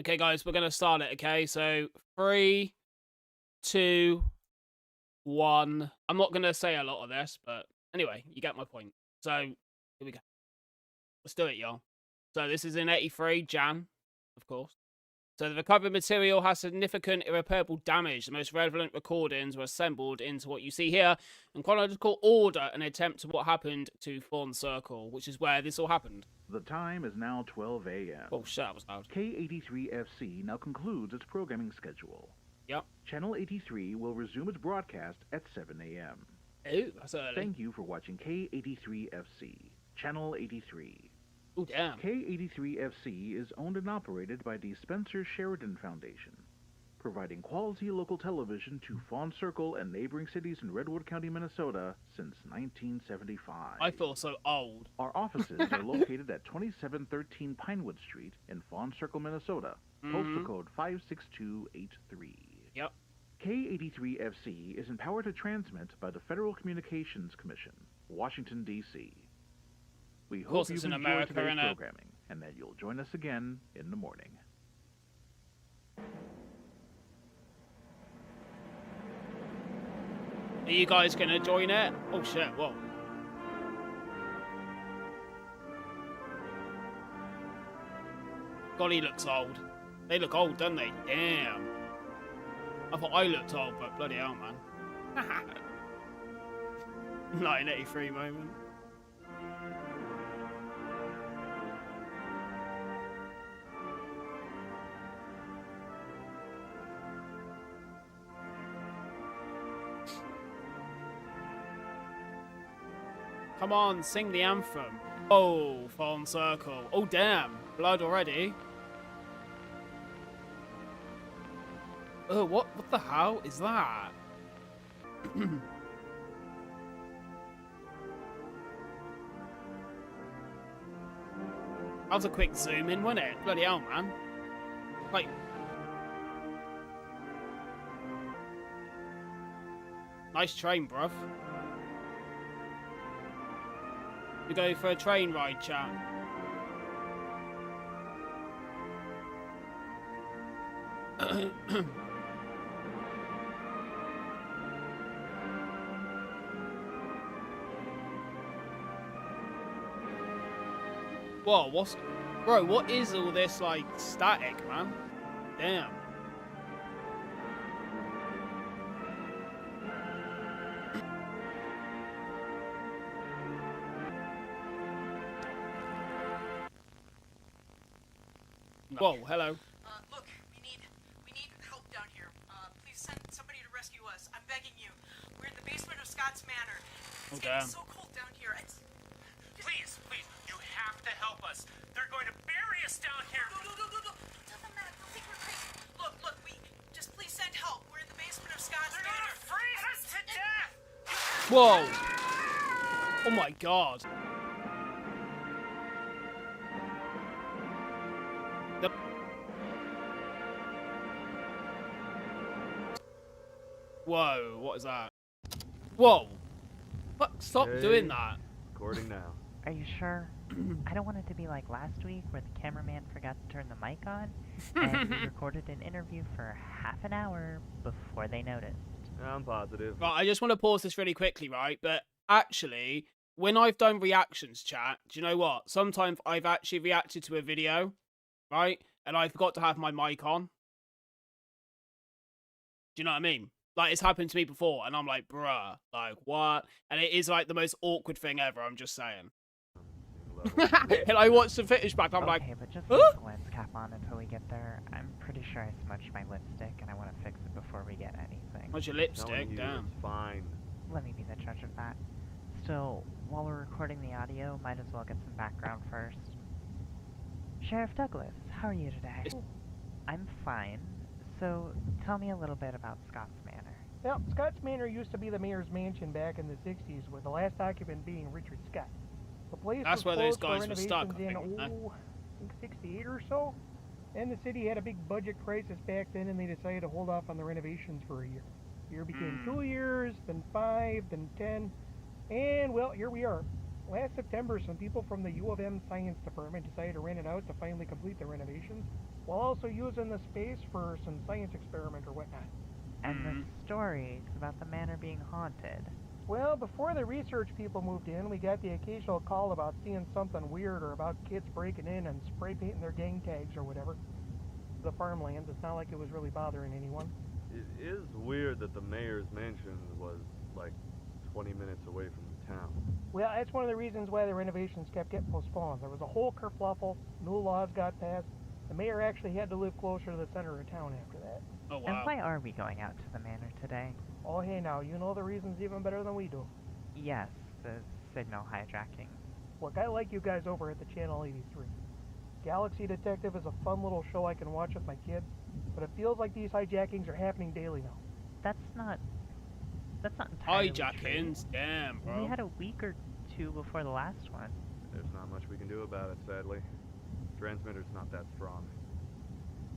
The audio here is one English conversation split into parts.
Okay, guys, we're going to start it, okay? So, 3, 2, 1. I'm not going to say a lot of this, but anyway, you get my point. So, here we go. Let's do it, y'all. So, this is in 83, Jan, of course. So, the recovered material has significant irreparable damage. The most relevant recordings were assembled into what you see here in chronological order, an attempt to what happened to Fawn Circle, which is where this all happened. The time is now 12 a.m. Oh, shit, that was loud. K83FC now concludes its programming schedule. Yep. Channel 83 will resume its broadcast at 7 a.m. Oh, that's early. Thank you for watching K83FC, Channel 83. Oh, damn. K83FC is owned and operated by the Spencer Sheridan Foundation, providing quality local television to Fawn Circle and neighboring cities in Redwood County, Minnesota since 1975. I feel so old. Our offices are located at 2713 Pinewood Street in Fawn Circle, Minnesota, postal code 56283. Yep. K83FC is empowered to transmit by the Federal Communications Commission, Washington, D.C. We hope you've enjoyed today's programming and that you'll join us again in the morning. Are you guys going to join it? Oh, shit, whoa. God, he looks old. They look old, don't they? Damn. I thought I looked old, but bloody hell, man. 1983 moment. Come on, sing the anthem. Oh, Fawn Circle. Oh, damn. Blood already. Oh, what the hell is that? That was a quick zoom in, wasn't it? Bloody hell, man. Like... Nice train, bruv. We go for a train ride, chat. Whoa, what's... Bro, what is all this, like, static, man? Damn. Whoa, hello. Look, we need help down here. Please send somebody to rescue us. I'm begging you. We're in the basement of Scott's Manor. It's getting so cold down here. Please, you have to help us. They're going to bury us down here. No. Tell them that. They'll think we're crazy. Look, just please send help. We're in the basement of Scott's Manor. They're gonna freeze us to death. Whoa. Oh my god. Whoa, what is that? Whoa! Fuck, stop doing that. Recording now. Are you sure? I don't want it to be like last week where the cameraman forgot to turn the mic on and we recorded an interview for half an hour before they noticed. I'm positive. Right, I just want to pause this really quickly, right? But actually, when I've done reactions, chat, do you know what? Sometimes I've actually reacted to a video, right? And I forgot to have my mic on. Do you know what I mean? Like, it's happened to me before, and I'm like, bruh, like, what? And it is, like, the most awkward thing ever, I'm just saying. And I watched the footage back, I'm like, okay, but just huh? leave the lens cap on until we get there. I'm pretty sure I smudged my lipstick, and I want to fix it before we get anything. What's your lipstick? Damn. It's fine. Let me be the judge of that. Still, while we're recording the audio, might as well get some background first. Sheriff Douglas, how are you today? I'm fine. So, tell me a little bit about Scott's Manor. Well, Scott's Manor used to be the mayor's mansion back in the 60s, with the last occupant being Richard Scott. The place That's was where those closed for guys were stuck, renovations I in, think, I think 68 or so. And the city had a big budget crisis back then, and they decided to hold off on the renovations for a year. The year became 2 years, then 5, then 10, and, well, here we are. Last September, some people from the U of M Science Department decided to rent it out to finally complete the renovations. while also using the space for some science experiment or whatnot. And the stories about the manor being haunted. Well, before the research people moved in, we got the occasional call about seeing something weird or about kids breaking in and spray painting their gang tags or whatever. The farmlands, it's not like it was really bothering anyone. It is weird that the mayor's mansion was, like, 20 minutes away from the town. Well, that's one of the reasons why the renovations kept getting postponed. There was a whole kerfluffle, new laws got passed. The mayor actually had to live closer to the center of town after that. Oh, wow. And why are we going out to the manor today? Oh, hey now, you know the reasons even better than we do. Yes, the signal hijacking. Look, I like you guys over at the Channel 83. Galaxy Detective is a fun little show I can watch with my kids, but it feels like these hijackings are happening daily now. That's not entirely Hijackings? true. Damn, bro. We had a week or two before the last one. There's not much we can do about it, sadly. Transmitter's not that strong.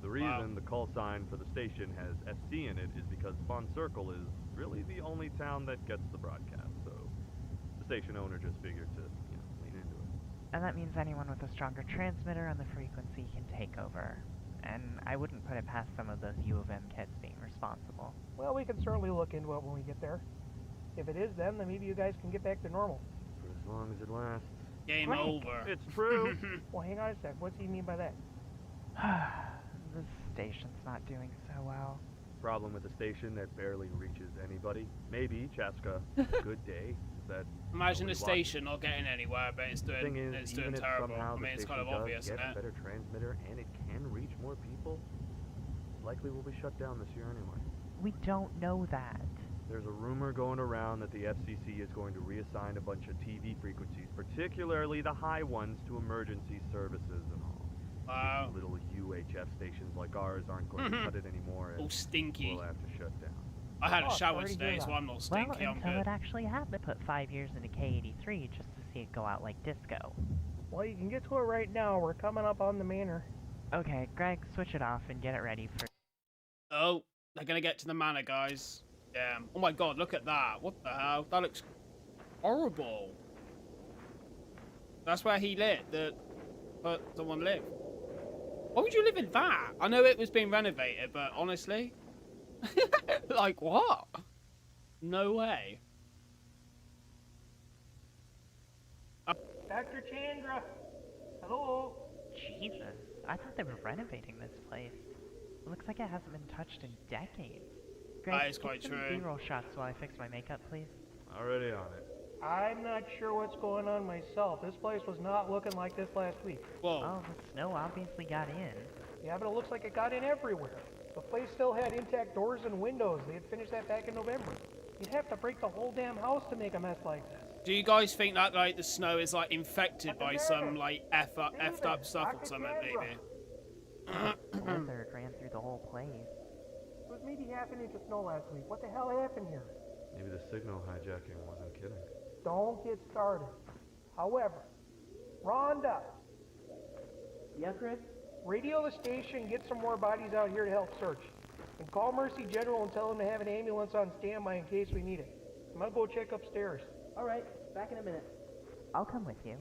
The reason the call sign for the station has SC in it is because Fawn Circle is really the only town that gets the broadcast, so the station owner just figured to, lean into it. And that means anyone with a stronger transmitter on the frequency can take over. And I wouldn't put it past some of those U of M kids being responsible. Well, we can certainly look into it when we get there. If it is then maybe you guys can get back to normal. For as long as it lasts. Game Frank. over. It's true. Well, hang on a sec. What's he mean by that? The station's not doing so well. Problem with the station that barely reaches anybody. Maybe, Chaska, good day. Is that Imagine the nobody watching? station not getting anywhere, but it's The thing doing, is, it's even doing if terrible. somehow I mean, the it's kind of station obvious, does isn't get a it? better transmitter and it can reach more people, likely will be shut down this year anyway. We don't know that. There's a rumor going around that the FCC is going to reassign a bunch of TV frequencies, particularly the high ones, to emergency services and all. Wow. These little UHF stations like ours aren't going to cut it anymore. All And stinky. we'll have to shut down. I had a Oh, shower sorry to today, hear so that. I'm not stinky. Well, I'm until good. it actually happened. Put 5 years into K83 just to see it go out like disco. Well, you can get to it right now. We're coming up on the manor. Okay, Greg, switch it off and get it ready for... Oh, they're gonna get to the manor, guys. Damn. Oh my god, look at that. What the hell? That looks horrible. That's where he lived. Someone lived. Why would you live in that? I know it was being renovated, but honestly, like what? No way. Dr. Chandra! Hello? Jesus, I thought they were renovating this place. It looks like it hasn't been touched in decades. Greg, That is quite get some true. B-roll shots while I fix my makeup, please. Already on it. I'm not sure what's going on myself. This place was not looking like this last week. Whoa. Oh, the snow obviously got in. Yeah, but it looks like it got in everywhere. The place still had intact doors and windows. They had finished that back in November. You'd have to break the whole damn house to make a mess like this. Do you guys think that like the snow is like infected by some like effed up stuff or something maybe? The blizzard ran through the whole place. It was maybe half an inch of snow last week. What the hell happened here? Maybe the signal hijacking wasn't kidding. Don't get started. However, Rhonda, Yes, Rick? radio the station, get some more bodies out here to help search. And call Mercy General and tell them to have an ambulance on standby in case we need it. I'm gonna go check upstairs. All right, back in a minute. I'll come with you.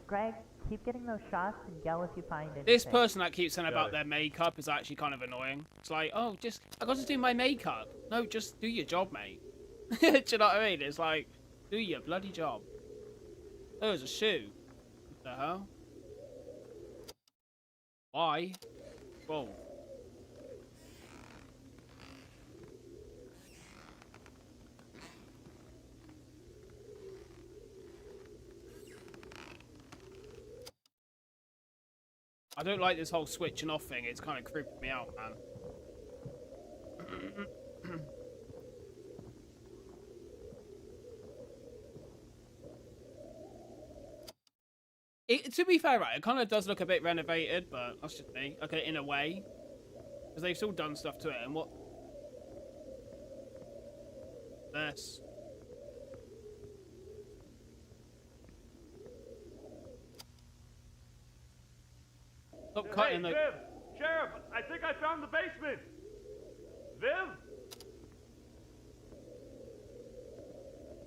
Greg, keep getting those shots and yell if you find anything. This person that keeps saying Got about it. their makeup is actually kind of annoying. It's like, oh, I got to do my makeup. No, just do your job, mate. Do you know what I mean? It's like, do your bloody job. Oh, there's a shoe. What the hell? Why? Whoa. I don't like this whole switching off thing. It's kind of creeping me out, man. To be fair, right, it kind of does look a bit renovated, but that's just me. Okay, in a way. Because they've still done stuff to it, and what... This. Stop cutting the... Viv! Sheriff, I think I found the basement! Viv?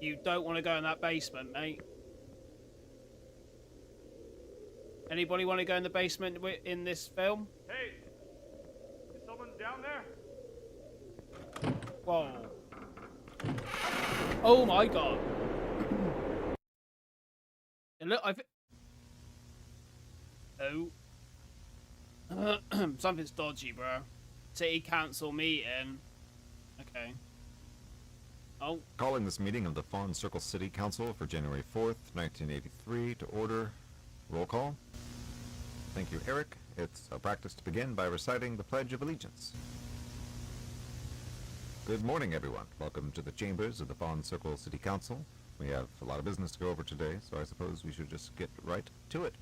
You don't want to go in that basement, mate. Anybody want to go in the basement in this film? Hey, down there? Whoa. Oh my god. And look, Oh. Something's dodgy, bro. City council meeting. Okay. Oh. Calling this meeting of the Fawn Circle City Council for January 4th, 1983 to order. Roll call. Thank you, Eric. It's a practice to begin by reciting the Pledge of Allegiance. Good morning, everyone. Welcome to the chambers of the Fawn Circle City Council. We have a lot of business to go over today, so I suppose we should just get right to it.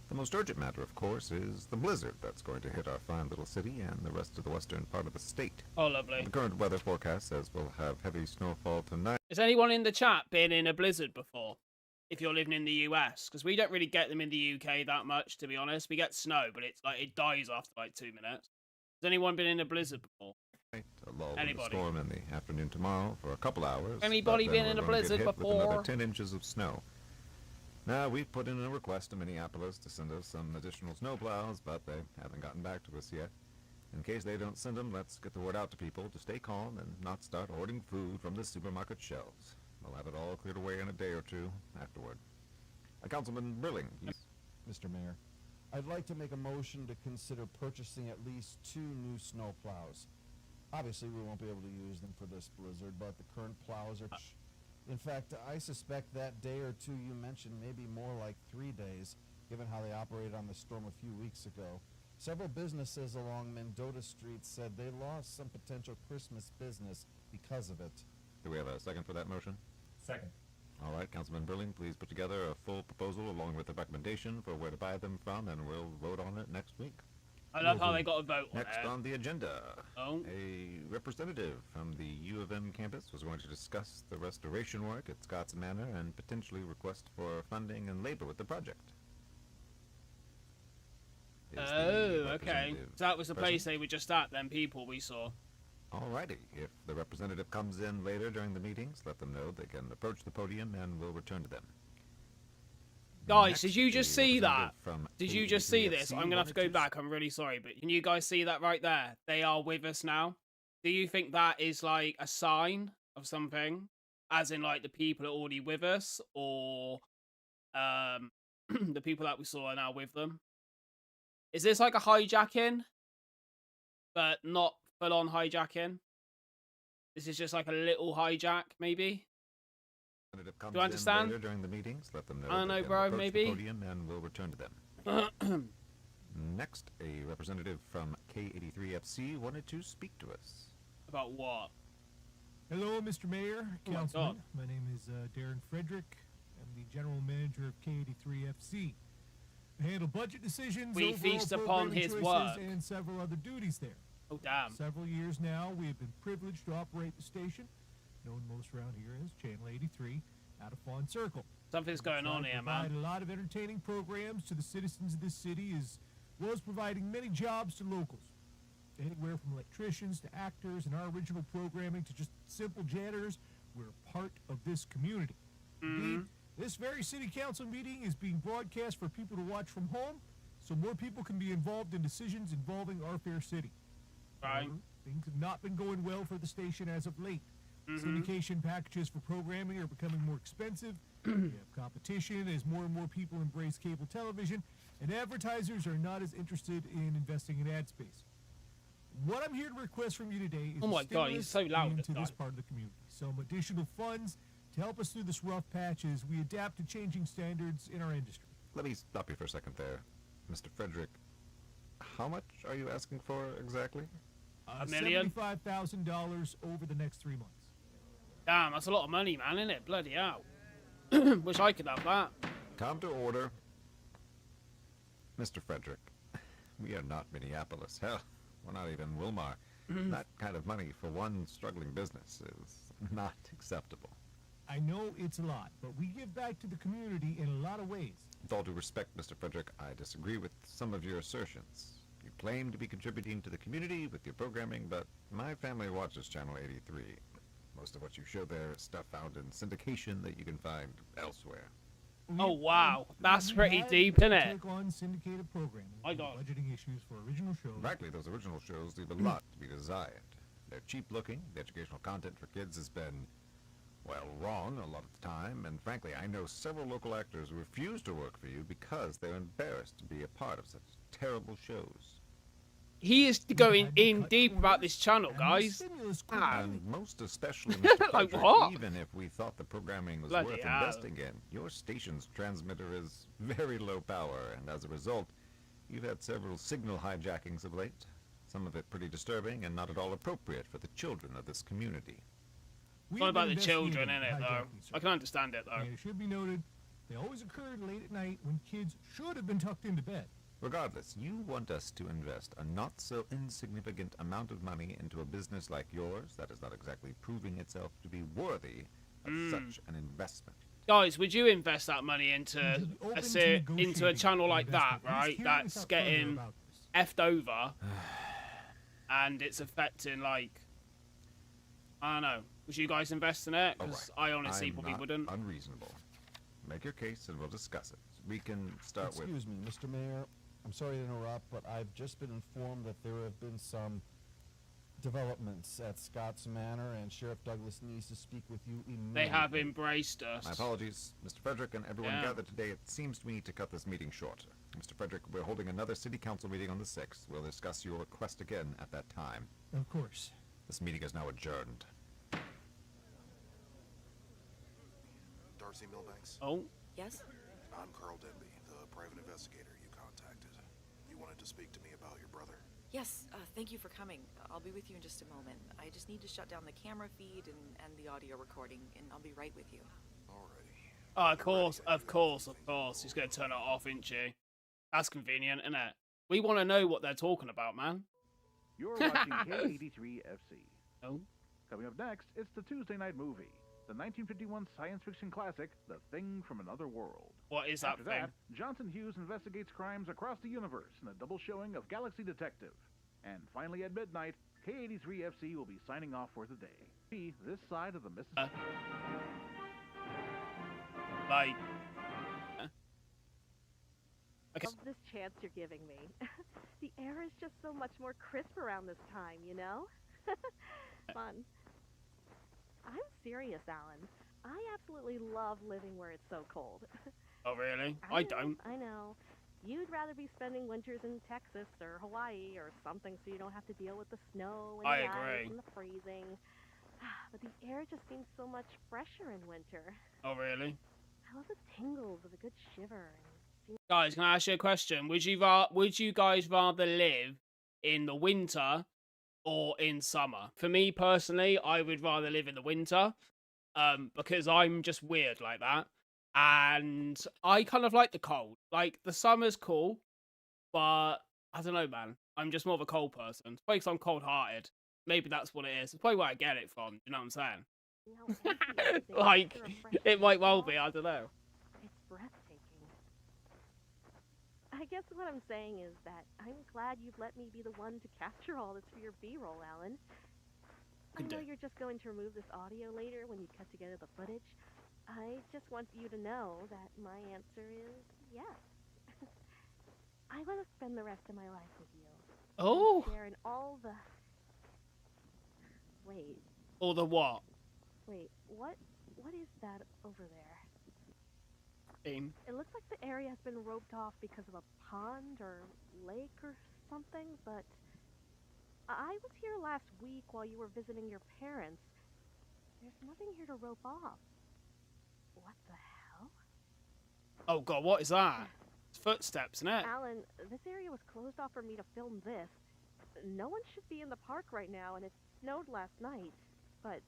The most urgent matter, of course, is the blizzard that's going to hit our fine little city and the rest of the western part of the state. Oh, lovely. The current weather forecast says we'll have heavy snowfall tonight. Has anyone in the chat been in a blizzard before? If you're living in the US, because we don't really get them in the UK that much, to be honest. We get snow, but it's like it dies after like 2 minutes. Has anyone been in a blizzard before? A lull in the storm in the afternoon tomorrow for a couple hours. Anybody been in a blizzard before? With another 10 inches of snow. Now, we've put in a request to Minneapolis to send us some additional snowplows, but they haven't gotten back to us yet. In case they don't send them, let's get the word out to people to stay calm and not start hoarding food from the supermarket shelves. We'll have it all cleared away in a day or two afterward. Councilman Brilling. Mr. Mayor, I'd like to make a motion to consider purchasing at least 2 new snowplows. Obviously, we won't be able to use them for this blizzard, but the current plows are... In fact, I suspect that day or two you mentioned may be more like 3 days, given how they operated on the storm a few weeks ago. Several businesses along Mendota Street said they lost some potential Christmas business because of it. Do we have a second for that motion? Second. All right, Councilman Brilling, please put together a full proposal along with a recommendation for where to buy them from, and we'll vote on it next week. I love how they got a vote on it. Next on the agenda, Oh. a representative from the U of M campus was going to discuss the restoration work at Scott's Manor and potentially request for funding and labor with the project. Oh, okay. So that was the place they were just at, then people we saw. Alrighty. If the representative comes in later during the meetings, let them know they can approach the podium and we'll return to them. Guys, Next, did you just see that? from Did you just see this? KETFC I'm going to have to go back. I'm really sorry, but can you guys see that right there? They are with us now. Do you think that is like a sign of something? As in like the people are already with us, or the people that we saw are now with them? Is this like a hijacking? But not full-on hijacking? This is just like a little hijack, maybe? Do I understand? During the meetings, let them know I don't know, they can bro, approach maybe? the podium and we'll return to them. Next, a representative from K83FC wanted to speak to us. About what? Hello, Mr. Mayor, Oh my Councilman. God. My name is Darren Frederick. I'm the general manager of K83FC. I handle budget decisions, We overall feast upon programming his choices, work. and several other duties there. Oh, damn. Several years now, we have been privileged to operate the station, known most around here as Channel 83, out of Fawn Circle. Something's going on here, Provide man. a lot of entertaining programs to the citizens of this city, as well as providing many jobs to locals. Anywhere from electricians to actors and our original programming to just simple janitors, we're part of this community. Indeed, this very city council meeting is being broadcast for people to watch from home, so more people can be involved in decisions involving our fair city. Right. However, things have not been going well for the station as of late. Syndication packages for programming are becoming more expensive. We have competition as more and more people embrace cable television, and advertisers are not as interested in investing in ad space. What I'm here to request from you today is Oh my God, he's so loud, this into this guy. part of the community. Some additional funds to help us through this rough patch as we adapt to changing standards in our industry. Let me stop you for a second there. Mr. Frederick, how much are you asking for exactly? $1 million? $75,000 over the next 3 months. Damn, that's a lot of money, man, isn't it? Bloody hell. Wish I could have that. Come to order. Mr. Frederick, we are not Minneapolis. Hell, we're not even Wilmar. That kind of money for one struggling business is not acceptable. I know it's a lot, but we give back to the community in a lot of ways. With all due respect, Mr. Frederick, I disagree with some of your assertions. You claim to be contributing to the community with your programming, but my family watches Channel 83. Most of what you show there is stuff found in syndication that you can find elsewhere. Oh wow, that's we pretty had deep, to isn't it? take on syndicated programming My and God. budgeting issues for original shows. Frankly, those original shows leave a lot to be desired. They're cheap looking, the educational content for kids has been, well, wrong a lot of the time, and frankly, I know several local actors who refuse to work for you because they're embarrassed to be a part of such terrible shows. He is going in deep about this channel, guys. And most especially, Mr. Like Frederick, what? even if we thought the programming was Bloody worth hell. investing in, your station's transmitter is very low power, and as a result, you've had several signal hijackings of late. Some of it pretty disturbing and not at all appropriate for the children of this community. It's not about the children, in it, though. I can understand it, though. And it should be noted, they always occurred late at night when kids should have been tucked into bed. Regardless, you want us to invest a not-so-insignificant amount of money into a business like yours that is not exactly proving itself to be worthy of such an investment. Guys, would you invest that money into a channel like that, right? That's getting effed over, and it's affecting, like, I don't know. Would you guys invest in it? Because I honestly probably wouldn't. Unreasonable. Make your case and we'll discuss it. We can start with... Excuse me, Mr. Mayor. I'm sorry to interrupt, but I've just been informed that there have been some developments at Scott's Manor, and Sheriff Douglas needs to speak with you immediately. They have embraced us. My apologies, Mr. Frederick and everyone gathered today. It seems to me to cut this meeting short. Mr. Frederick, we're holding another city council meeting on the 6th. We'll discuss your request again at that time. Of course. This meeting is now adjourned. Darcy Milbanks? Oh? Yes? I'm Carl Denby, the private investigator you contacted. You wanted to speak to me about your brother? Yes, thank you for coming. I'll be with you in just a moment. I just need to shut down the camera feed and the audio recording, and I'll be right with you. Alrighty. Oh, of course. He's going to turn it off, isn't she? That's convenient, isn't it? We want to know what they're talking about, man. You're watching K83FC. Oh? Coming up next, it's the Tuesday night movie. The 1951 science fiction classic, The Thing from Another World. What is that After thing? that, Johnson Hughes investigates crimes across the universe in a double showing of Galaxy Detective. And finally at midnight, K83FC will be signing off for the day. Be this side of the Mississippi. Like... Okay. Love this chance you're giving me. The air is just so much more crisp around this time, you know? Fun. I'm serious, Alan. I absolutely love living where it's so cold. Oh, really? I don't. I know. You'd rather be spending winters in Texas or Hawaii or something so you don't have to deal with the snow and the ice and the freezing. But the air just seems so much fresher in winter. Oh, really? I love the tingles of a good shiver. Guys, can I ask you a question? Would you guys rather live in the winter or in summer? For me personally, I would rather live in the winter, because I'm just weird like that, and I kind of like the cold. Like, the summer's cool, but I don't know, man. I'm just more of a cold person. It's probably 'cause I'm cold-hearted. Maybe that's what it is. It's probably where I get it from. You know what I'm saying? Like, it might well be. I don't know. It's breathtaking. I guess what I'm saying is that I'm glad you've let me be the one to capture all this for your B-roll, Alan. I know you're just going to remove this audio later when you cut together the footage. I just want you to know that my answer is yes. I want to spend the rest of my life with you. Oh! Share in all the... Wait. Or the what? Wait, what is that over there? It looks like the area has been roped off because of a pond or lake or something, but I was here last week while you were visiting your parents. There's nothing here to rope off. What the hell? Oh god, what is that? It's footsteps, isn't it? Alan, this area was closed off for me to film this. No one should be in the park right now, and it snowed last night. But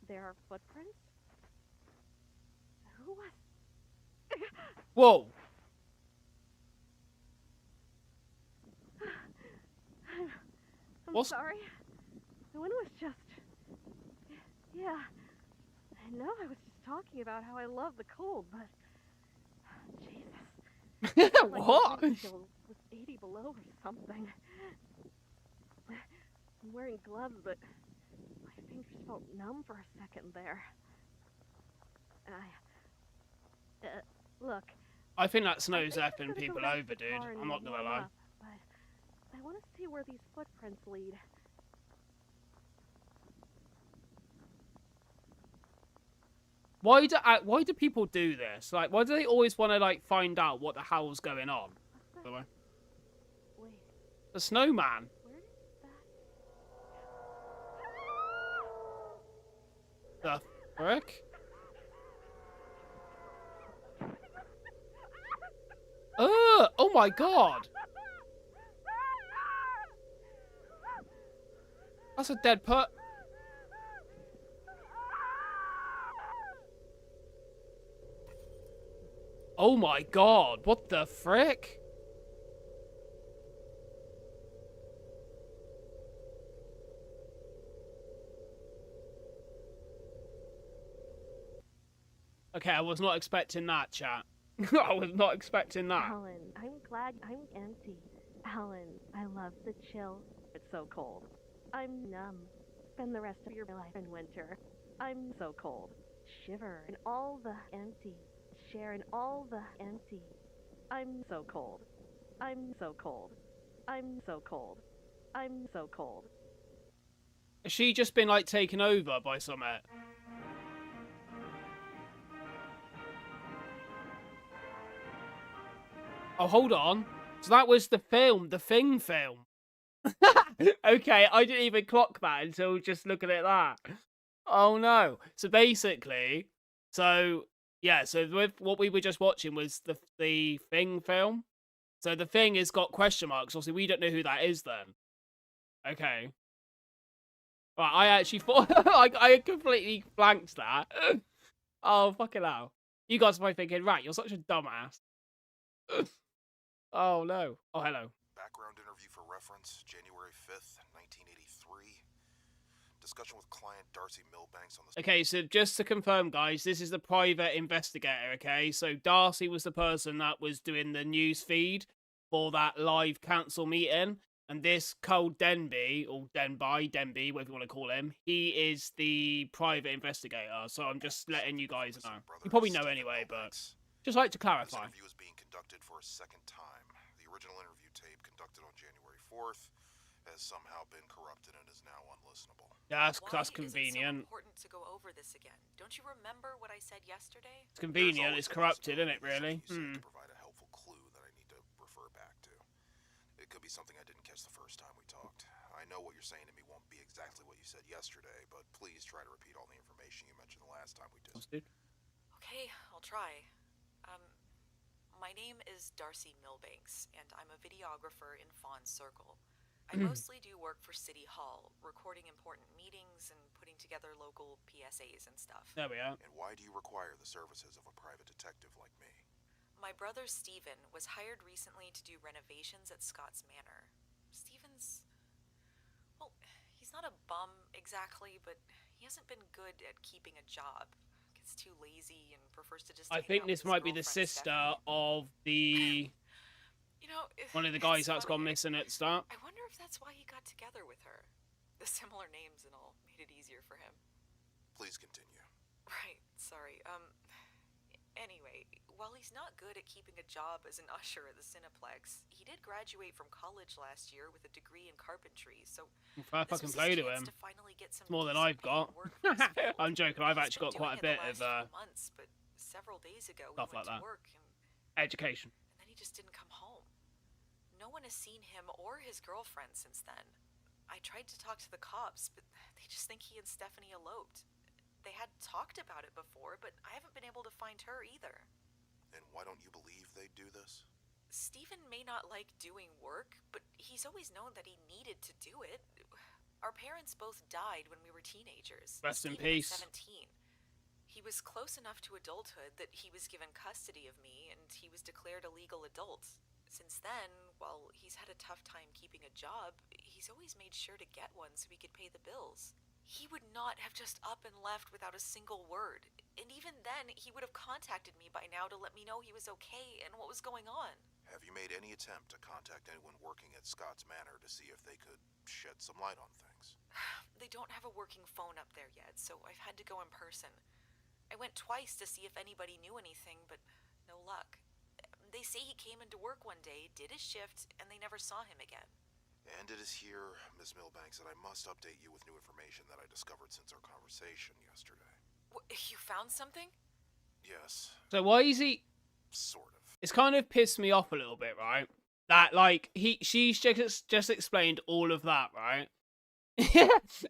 there are footprints? Who was... Whoa! I'm sorry. The wind was just... Yeah. I know I was just talking about how I love the cold, but... Jesus. What? Like the wind was 80 below or something. I'm wearing gloves, but my fingers felt numb for a second there. And Look, I think that I snow's think I'm effing gonna go people back to over, the dude. car and I'm not gonna warm lie. up, but I want to see where these footprints lead. Why do people do this? Like, why do they always want to like find out what the hell's going on? By the way, Wait, the snowman. where did The frick? Oh my god! That's a dead put. Oh my god, what the frick? Okay, I was not expecting that, chat. I was not expecting that. Alan, I'm glad I'm empty. Alan, I love the chill. It's so cold. I'm numb. Spend the rest of your life in winter. I'm so cold. Shiver in all the empty. Share in all the empty. I'm so cold. I'm so cold. I'm so cold. I'm so cold. Has she just been like taken over by some Oh, hold on. So that was the film, the Thing film. Okay, I didn't even clock that until just looking at that. Oh no. So basically, so with what we were just watching was the Thing film. So the Thing has got question marks. Obviously, we don't know who that is then. Okay. Right, I actually thought I completely blanked that. Oh fucking hell. You guys might be thinking, right, you're such a dumbass. Oh no. Oh hello. Background interview for reference, January 5th, 1983. Discussion with client Darcy Milbanks on the... Okay, so just to confirm, guys, this is the private investigator, okay? So Darcy was the person that was doing the news feed for that live council meeting. And this Cole Denby, or Denby, whatever you want to call him, he is the private investigator. So I'm just letting you guys know. You probably know anyway, but just like to clarify. This interview is being conducted for a second time. The original interview tape conducted on January 4th has somehow been corrupted and is now unlistenable. Yeah, that's Why is it so convenient. important to go over this again? Don't you remember what I said yesterday? It's convenient. It's corrupted, isn't it? Really? To provide a helpful clue that I need to refer back to. It could be something I didn't catch the first time we talked. I know what you're saying to me won't be exactly what you said yesterday, but please try to repeat all the information you mentioned the last time we did. Okay, I'll try. My name is Darcy Milbanks, and I'm a videographer in Fawn Circle. I mostly do work for City Hall, recording important meetings and putting together local PSAs and stuff. There we are. And why do you require the services of a private detective like me? My brother Steven was hired recently to do renovations at Scott's Manor. Steven's... well, he's not a bum exactly, but he hasn't been good at keeping a job. Gets too lazy and prefers to just... I think this might be the sister of the... You know, one of the guys that's gone missing at the start. I wonder if that's why he got together with her. The similar names and all made it easier for him. Please continue. Right, sorry. Anyway, while he's not good at keeping a job as an usher at the Cineplex, he did graduate from college last year with a degree in carpentry, so... Fair fucking play to him. It's more than I've got. I'm joking, I've actually got quite a bit of months, but several days ago stuff we like went to that. work and Education. then he just didn't come home. No one has seen him or his girlfriend since then. I tried to talk to the cops, but they just think he and Stephanie eloped. They had talked about it before, but I haven't been able to find her either. And why don't you believe they'd do this? Stephen may not like doing work, but he's always known that he needed to do it. Our parents both died when we were teenagers. Rest in Stephen peace. was 17. He was close enough to adulthood that he was given custody of me, and he was declared a legal adult. Since then, while he's had a tough time keeping a job, he's always made sure to get one so he could pay the bills. He would not have just up and left without a single word. And even then, he would have contacted me by now to let me know he was okay and what was going on. Have you made any attempt to contact anyone working at Scott's Manor to see if they could shed some light on things? They don't have a working phone up there yet, so I've had to go in person. I went twice to see if anybody knew anything, but no no luck. They say he came into work one day, did his shift, and they never saw him again. And it is here, Miss Milbanks, that I must update you with new information that I discovered since our conversation yesterday. You found something? Yes. So why is he... Sort of. It's kind of pissed me off a little bit, right? That, like, she's just explained all of that, right?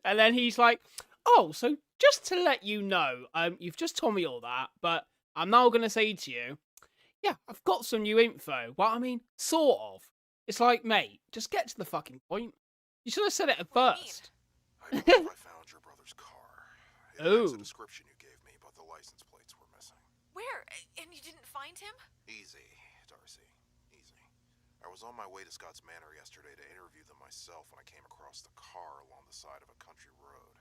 And then he's like, oh, so just to let you know, you've just told me all that, but I'm now going to say to you, yeah, I've got some new info. Well, I mean, sort of. It's like, mate, just get to the fucking point. You should have said it at first. I believe I found your brother's car. It matched the description you gave me, but the license plates were missing. Where? And you didn't find him? Easy, Darcy. Easy. I was on my way to Scott's Manor yesterday to interview them myself when I came across the car along the side of a country road.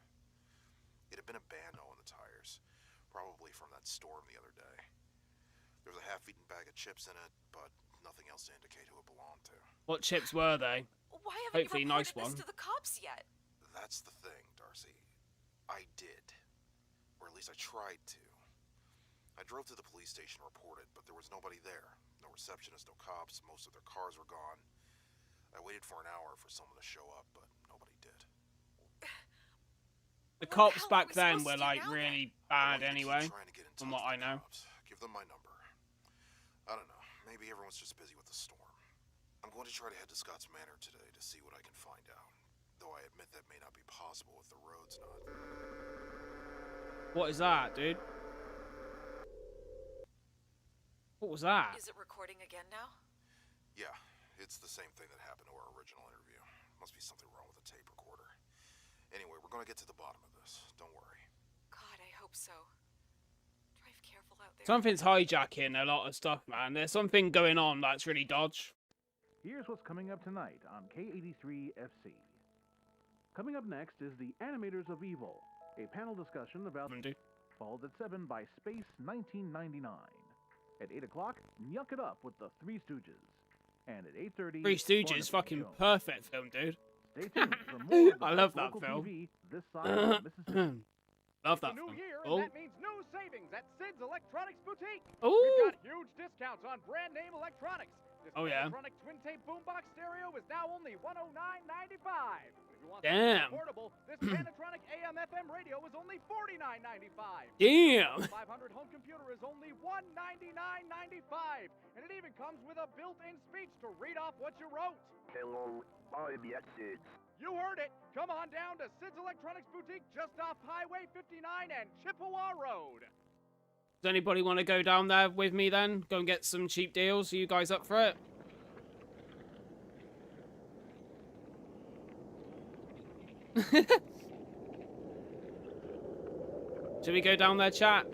It had been abandoned in the tires, probably from that storm the other day. There was a half-eaten bag of chips in it, but nothing else to indicate who it belonged to. What chips were they? Why haven't Hopefully you nice reported one. this to the cops yet? That's the thing, Darcy. I did. Or at least I tried to. I drove to the police station and reported, but there was nobody there. No receptionist, no cops, most of their cars were gone. I waited for an hour for someone to show up, but nobody did. The cops back then were, like, really bad anyway, from what I know. Give them my number. I don't know. Maybe everyone's just busy with the storm. I'm going to try to head to Scott's Manor today to see what I can find out. Though I admit that may not be possible if the road's not. What is that, dude? What was that? Is it recording again now? Yeah, it's the same thing that happened to our original interview. Must be something wrong with the tape recorder. Anyway, we're going to get to the bottom of this. Don't worry. God, I hope so. Drive careful out there. Something's hijacking a lot of stuff, man. There's something going on that's really dodge. Here's what's coming up tonight on K83 FC. Coming up next is the Animators of Evil, a panel discussion about followed at 7 by Space 1999. At 8 o'clock, Yuck It Up with the Three Stooges. And at 8:30, Three Stooges, fucking perfect film, dude. Stay tuned for more I love that local film. TV this side of Mississippi. Love that New film. year, Oh. and that means new savings at Sid's Electronics Boutique. Ooh. We've got huge discounts on brand name electronics. This Oh, yeah. electronic twin tape boombox stereo is now only $109.95. If you want Damn. something affordable, this Panatronic AM/FM radio is only $49.95. Damn. 500 home computer is only $199.95, and it even comes with a built-in speech to read off what you wrote. Hello, I'm Sid. You heard it. Come on down to Sid's Electronics Boutique just off Highway 59 and Chippewa Road. Does anybody want to go down there with me then? Go and get some cheap deals? Are you guys up for it? Should we go down there, chat?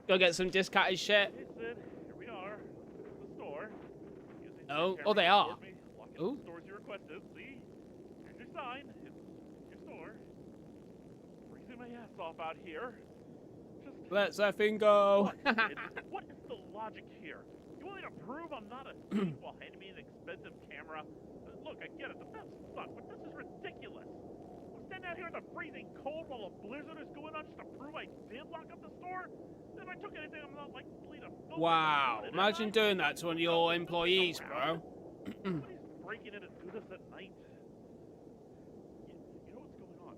Go get some discounted shit. Hey Sid, here we are. The store. Oh, they are. Ooh. The stores you requested. See? Here's your sign. It's your store. Freezing my ass off out here. Let's effing go. What is the logic here? You want me to prove I'm not a thief while handing me an expensive camera? Look, I get it. The best suck, but this is ridiculous. I'm standing out here in the freezing cold while a blizzard is going on just to prove I did lock up the store? If I took anything, I'm not likely to film Wow. it, Imagine doing that to one of your employees, bro. Nobody's breaking in to do this at night. You know what's going on?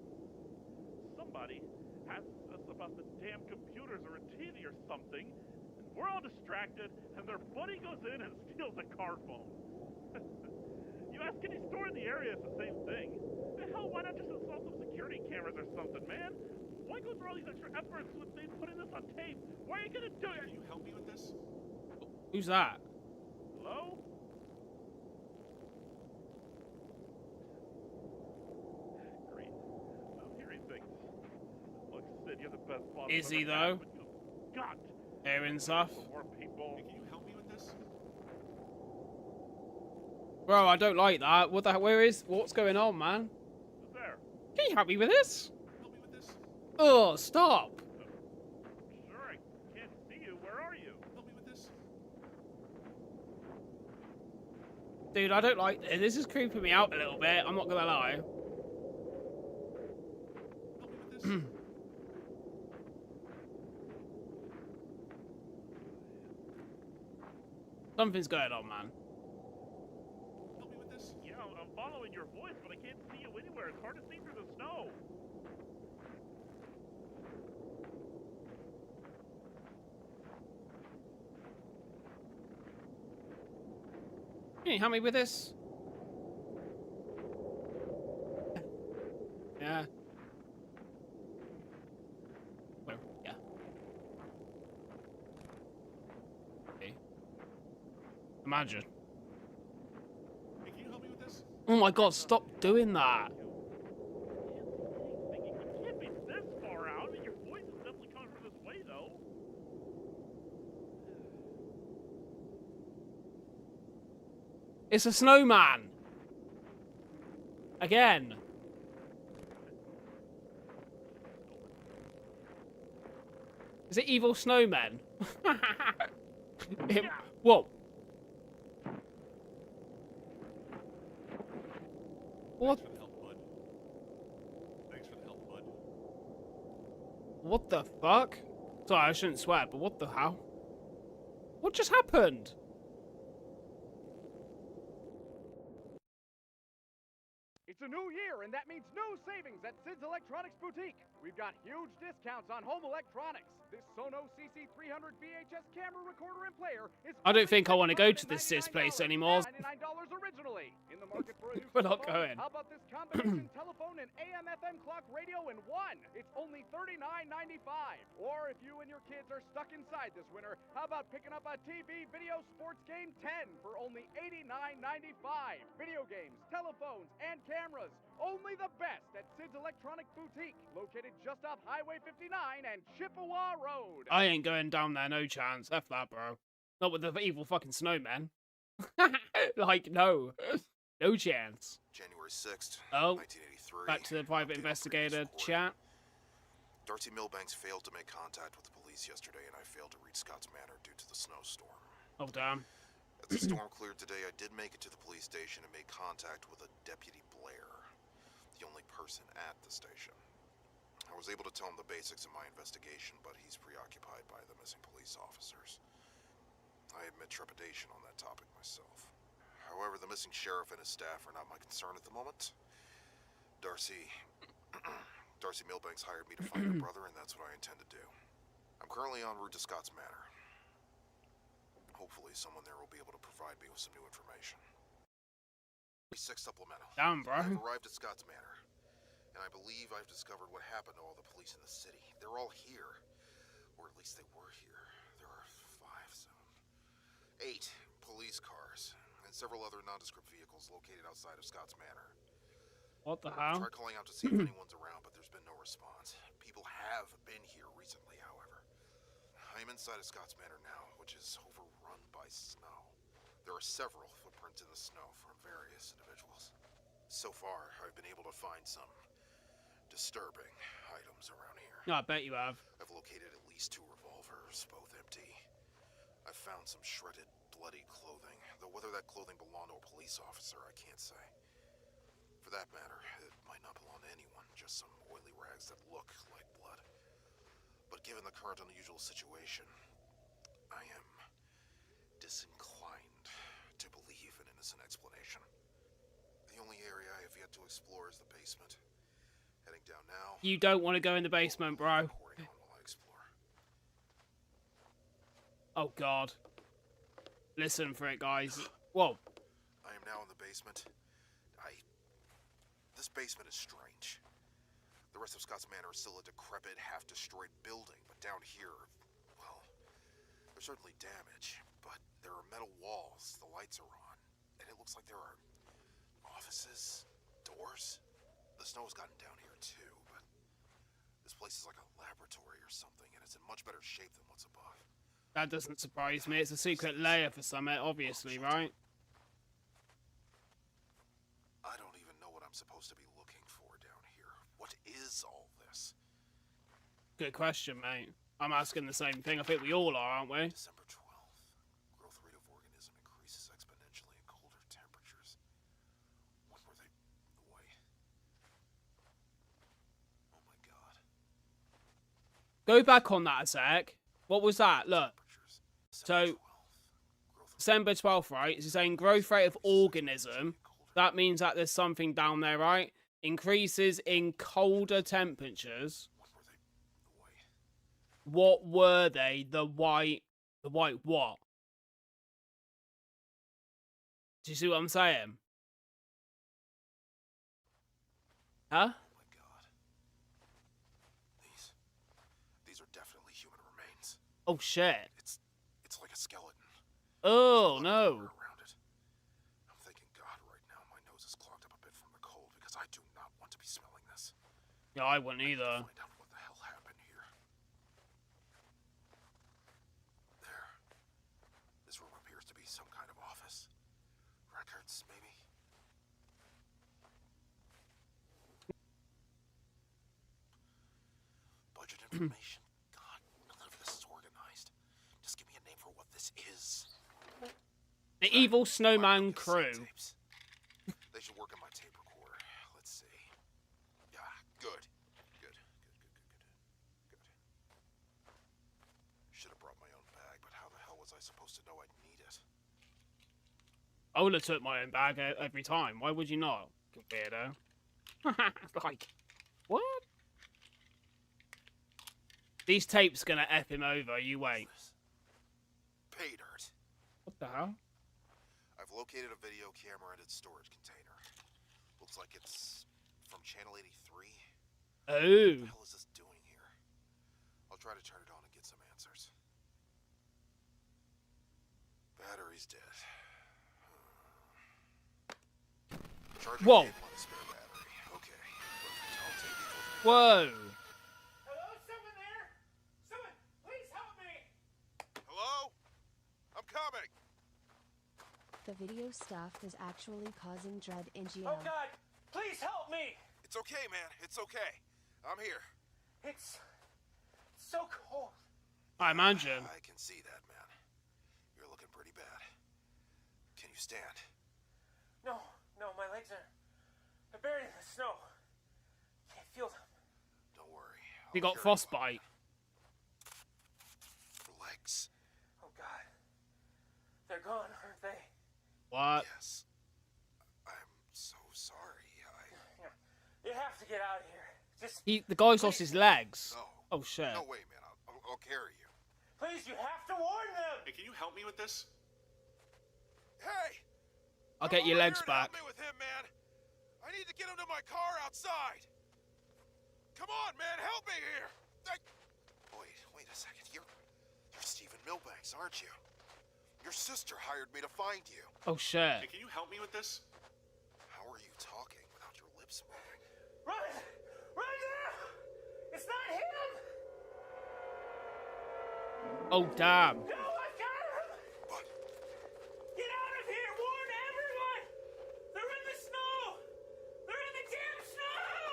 Somebody asks us about the damn computers or a TV or something, and we're all distracted, and their buddy goes in and steals a car phone. You ask any store in the area, it's the same thing. The hell, why not just install some security cameras or something, man? Why go through all these extra efforts with me putting this on tape? Why are you gonna do it? Can you help me with this? Who's that? Hello? Great. I'm hearing things. Look, Sid, you're the best boss. Is I've he ever though? had, but you've got Hearing stuff. more people. Can you help me with this? Bro, I don't like that. What the hell? What's going on, man? Who's there? Can you help me with this? Help me with this? Oh, stop. Sure, I can't see you. Where are you? Help me with this? Dude, I don't like this. This is creeping me out a little bit. I'm not gonna lie. Help me with this? Something's going on, man. Help me with this? Yeah, I'm following your voice, but I can't see you anywhere. It's hard to see through the snow. Can you help me with this? Yeah. Where? Yeah. Okay. Imagine. Hey, can you help me with this? Oh my god, stop doing that. It can't be this far out. Your voice is definitely coming from this way, though. It's a snowman. Again. Is it evil snowmen? Whoa. What? Thanks for the help, bud. What the fuck? Sorry, I shouldn't swear, but what the hell? What just happened? It's a new year, and that means new savings at Sid's Electronics Boutique. We've got huge discounts on home electronics. This Sonos CC300 VHS camera recorder and player is I don't think I want to go to this sis place anymore. $99 originally. In the market for a new We're not telephone? going. How about this combination telephone and AM/FM clock radio in one? It's only $39.95. Or if you and your kids are stuck inside this winter, how about picking up a TV video sports game 10 for only $89.95? Video games, telephones, and cameras. Only the best at Sid's Electronic Boutique, located just off Highway 59 and Chippewa Road. I ain't going down there, no chance. F that, bro. Not with the evil fucking snowman. Like, no. No chance. January 6th, Oh, 1983. back to the private investigator chat. Darcy Milbanks failed to make contact with the police yesterday, and I failed to reach Scott's Manor due to the snowstorm. Oh, damn. As the storm cleared today, I did make it to the police station and made contact with a Deputy Blair, the only person at the station. I was able to tell him the basics of my investigation, but he's preoccupied by the missing police officers. I admit trepidation on that topic myself. However, the missing sheriff and his staff are not my concern at the moment. Darcy Milbanks hired me to find her brother, and that's what I intend to do. I'm currently en route to Scott's Manor. Hopefully someone there will be able to provide me with some new information. 6 supplemental. Damn, bro. I've arrived at Scott's Manor, and I believe I've discovered what happened to all the police in the city. They're all here. Or at least they were here. There are 5 soon. 8 police cars, and several other nondescript vehicles located outside of Scott's Manor. What the I've hell? tried calling out to see if anyone's around, but there's been no response. People have been here recently, however. I am inside of Scott's Manor now, which is overrun by snow. There are several footprints in the snow from various individuals. So far, I've been able to find some disturbing items around here. No, I bet you have. I've located at least 2 revolvers, both empty. I've found some shredded, bloody clothing, though whether that clothing belonged to a police officer, I can't say. For that matter, it might not belong to anyone, just some oily rags that look like blood. But given the current unusual situation, I am disinclined to believe an innocent explanation. The only area I have yet to explore is the basement. Heading down now. You don't want to go in the basement, bro. Oh, God. Listen for it, guys. Whoa. I am now in the basement. This basement is strange. The rest of Scott's Manor is still a decrepit, half-destroyed building, but down here, well, there's certainly damage, but there are metal walls, the lights are on, and it looks like there are offices, doors. The snow has gotten down here too, but this place is like a laboratory or something, and it's in much better shape than what's above. That doesn't surprise me. It's a secret layer for Summit, obviously, right? I don't even know what I'm supposed to be looking for down here. What is all this? Good question, mate. I'm asking the same thing. I think we all are, aren't we? December 12th. Growth rate of organism increases exponentially at colder temperatures. When were they... Wait. Oh my god. Go back on that a sec. What was that? Look. So, December 12th, right? It's saying growth rate of organism. That means that there's something down there, right? Increases in colder temperatures. What were they? The white what? Do you see what I'm saying? Huh? Oh my god. These are definitely human remains. Oh shit. It's like a skeleton. Oh no. Around it. I'm thinking, God, right now my nose is clogged up a bit from the cold because I do not want to be smelling this. Yeah, I wouldn't either. Find out what the hell happened here. There. This room appears to be some kind of office. Records, maybe? Budget information. God, none of this is organized. Just give me a name for what this is. The Evil Snowman Crew. They should work on my tape recorder. Let's see. Yeah, good. Good. Should have brought my own bag, but how the hell was I supposed to know I'd need it? I would have took my own bag every time. Why would you not? You weirdo. Like, what? These tapes gonna F him over, you wait. Pay dirt. What the hell? I've located a video camera in its storage container. Looks like it's from Channel 83. Oh. What the hell is this doing here? I'll try to turn it on and get some answers. Battery's dead. Charging Whoa. cable on the spare battery. Okay. Perfect. I'll take these with me. Whoa. Hello, someone there? Someone, please help me! Hello? I'm coming. The video stuff is actually causing dread in GM. Oh God, please help me! It's okay, man. It's okay. I'm here. It's so cold. I imagine. I can see that, man. You're looking pretty bad. Can you stand? No, my legs are buried in the snow. Can't feel them. Don't worry. He got frostbite. Legs. Oh God. They're gone, aren't they? What? Yes. I'm so sorry. You have to get out of here. Just The guy's lost his legs. No. Oh shit. No way, man. I'll carry you. please, you have to warn them. Hey, can you help me with this? Hey! I'll get your legs back. Help me with him, man. I need to get him to my car outside. Come on, man. Help me here. Wait a second. You're Stephen Milbanks, aren't you? Your sister hired me to find you. Oh shit. Hey, can you help me with this? How are you talking without your lips moving? Run! Run now! It's not him! Oh damn. No, I've got him! What? Get out of here! Warn everyone! They're in the snow! They're in the damn snow!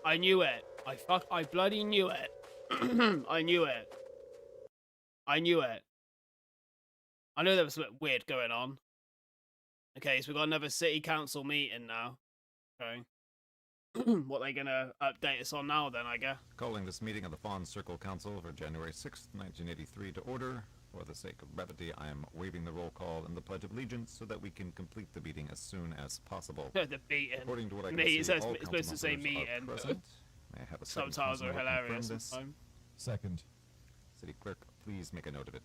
I knew it. I bloody knew it. I knew it. I knew it. I knew there was something weird going on. Okay, so we've got another city council meeting now. Okay. What are they gonna update us on now then, I guess? Calling this meeting of the Fawn Circle Council for January 6th, 1983 to order. For the sake of brevity, I am waiving the roll call and the Pledge of Allegiance so that we can complete the meeting as soon as possible. The meeting. According to what I can Me, see, it's all supposed to say council members meeting. are present. May I have a second Sometimes council are member confirm hilarious. this? Sometimes. Second. City Clerk, please make a note of it.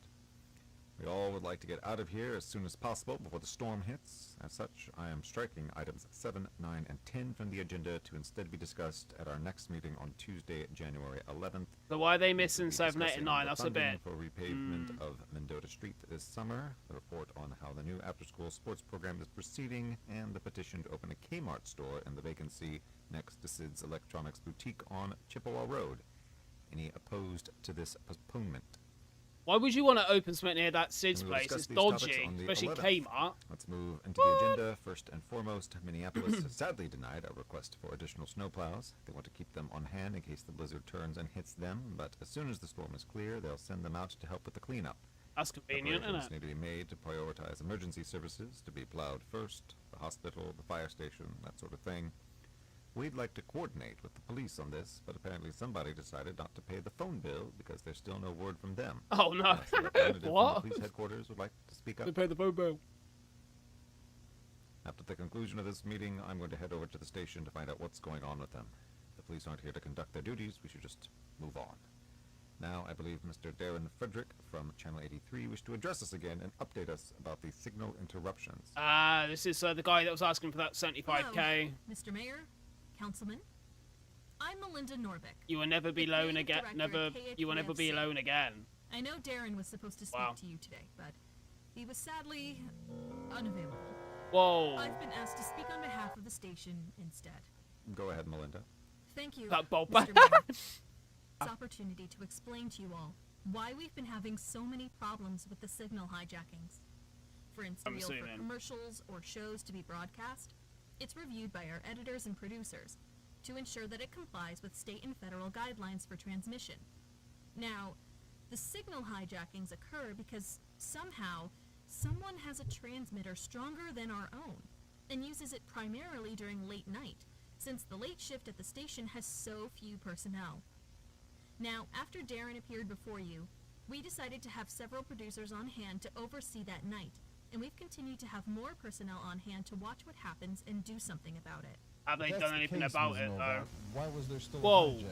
We all would like to get out of here as soon as possible before the storm hits. As such, I am striking items 7, 9, and 10 from the agenda to instead be discussed at our next meeting on Tuesday, January 11th. So why are they missing 7, 8, Discussing and 9? the That's a funding bit. for repavement of Mendota Street this summer, the report on how the new after-school sports program is proceeding, and the petition to open a Kmart store in the vacancy next to Sid's Electronics Boutique on Chippewa Road. Any opposed to this postponement? Why would you want to open something near that Sid's And we'll place? discuss It's these topics dodgy, on the especially 11th. Kmart. Let's move into the agenda. First and foremost, Minneapolis has sadly denied our request for additional snowplows. They want to keep them on hand in case the blizzard turns and hits them, but as soon as the storm is clear, they'll send them out to help with the cleanup. That's convenient, isn't Preparations it? need to be made to prioritize emergency services to be plowed first, the hospital, the fire station, that sort of thing. We'd like to coordinate with the police on this, but apparently somebody decided not to pay the phone bill because there's still no word from them. Oh no! What? The police headquarters would like to speak up. They pay the phone bill. After the conclusion of this meeting, I'm going to head over to the station to find out what's going on with them. The police aren't here to conduct their duties. We should just move on. Now, I believe Mr. Darren Frederick from Channel 83 wished to address us again and update us about the signal interruptions. This is the guy that was asking for that 75k. Hello, Mr. Mayor, Councilman. I'm Melinda Norbeck. You will never be alone again. You will never be alone again. I know Darren was supposed to speak to you today, but he was sadly unavailable. Whoa. I've been asked to speak on behalf of the station instead. Go ahead, Melinda. Thank you, that Bob. Mr. Mayor. This opportunity to explain to you all why we've been having so many problems with the signal hijackings. For instance, for commercials or shows to be broadcast, it's reviewed by our editors and producers to ensure that it complies with state and federal guidelines for transmission. Now, the signal hijackings occur because somehow someone has a transmitter stronger than our own and uses it primarily during late night, since the late shift at the station has so few personnel. Now, after Darren appeared before you, we decided to have several producers on hand to oversee that night, and we've continued to have more personnel on hand to watch what happens and do something about it. Have they done anything about it, though? Why was there still a hijacking?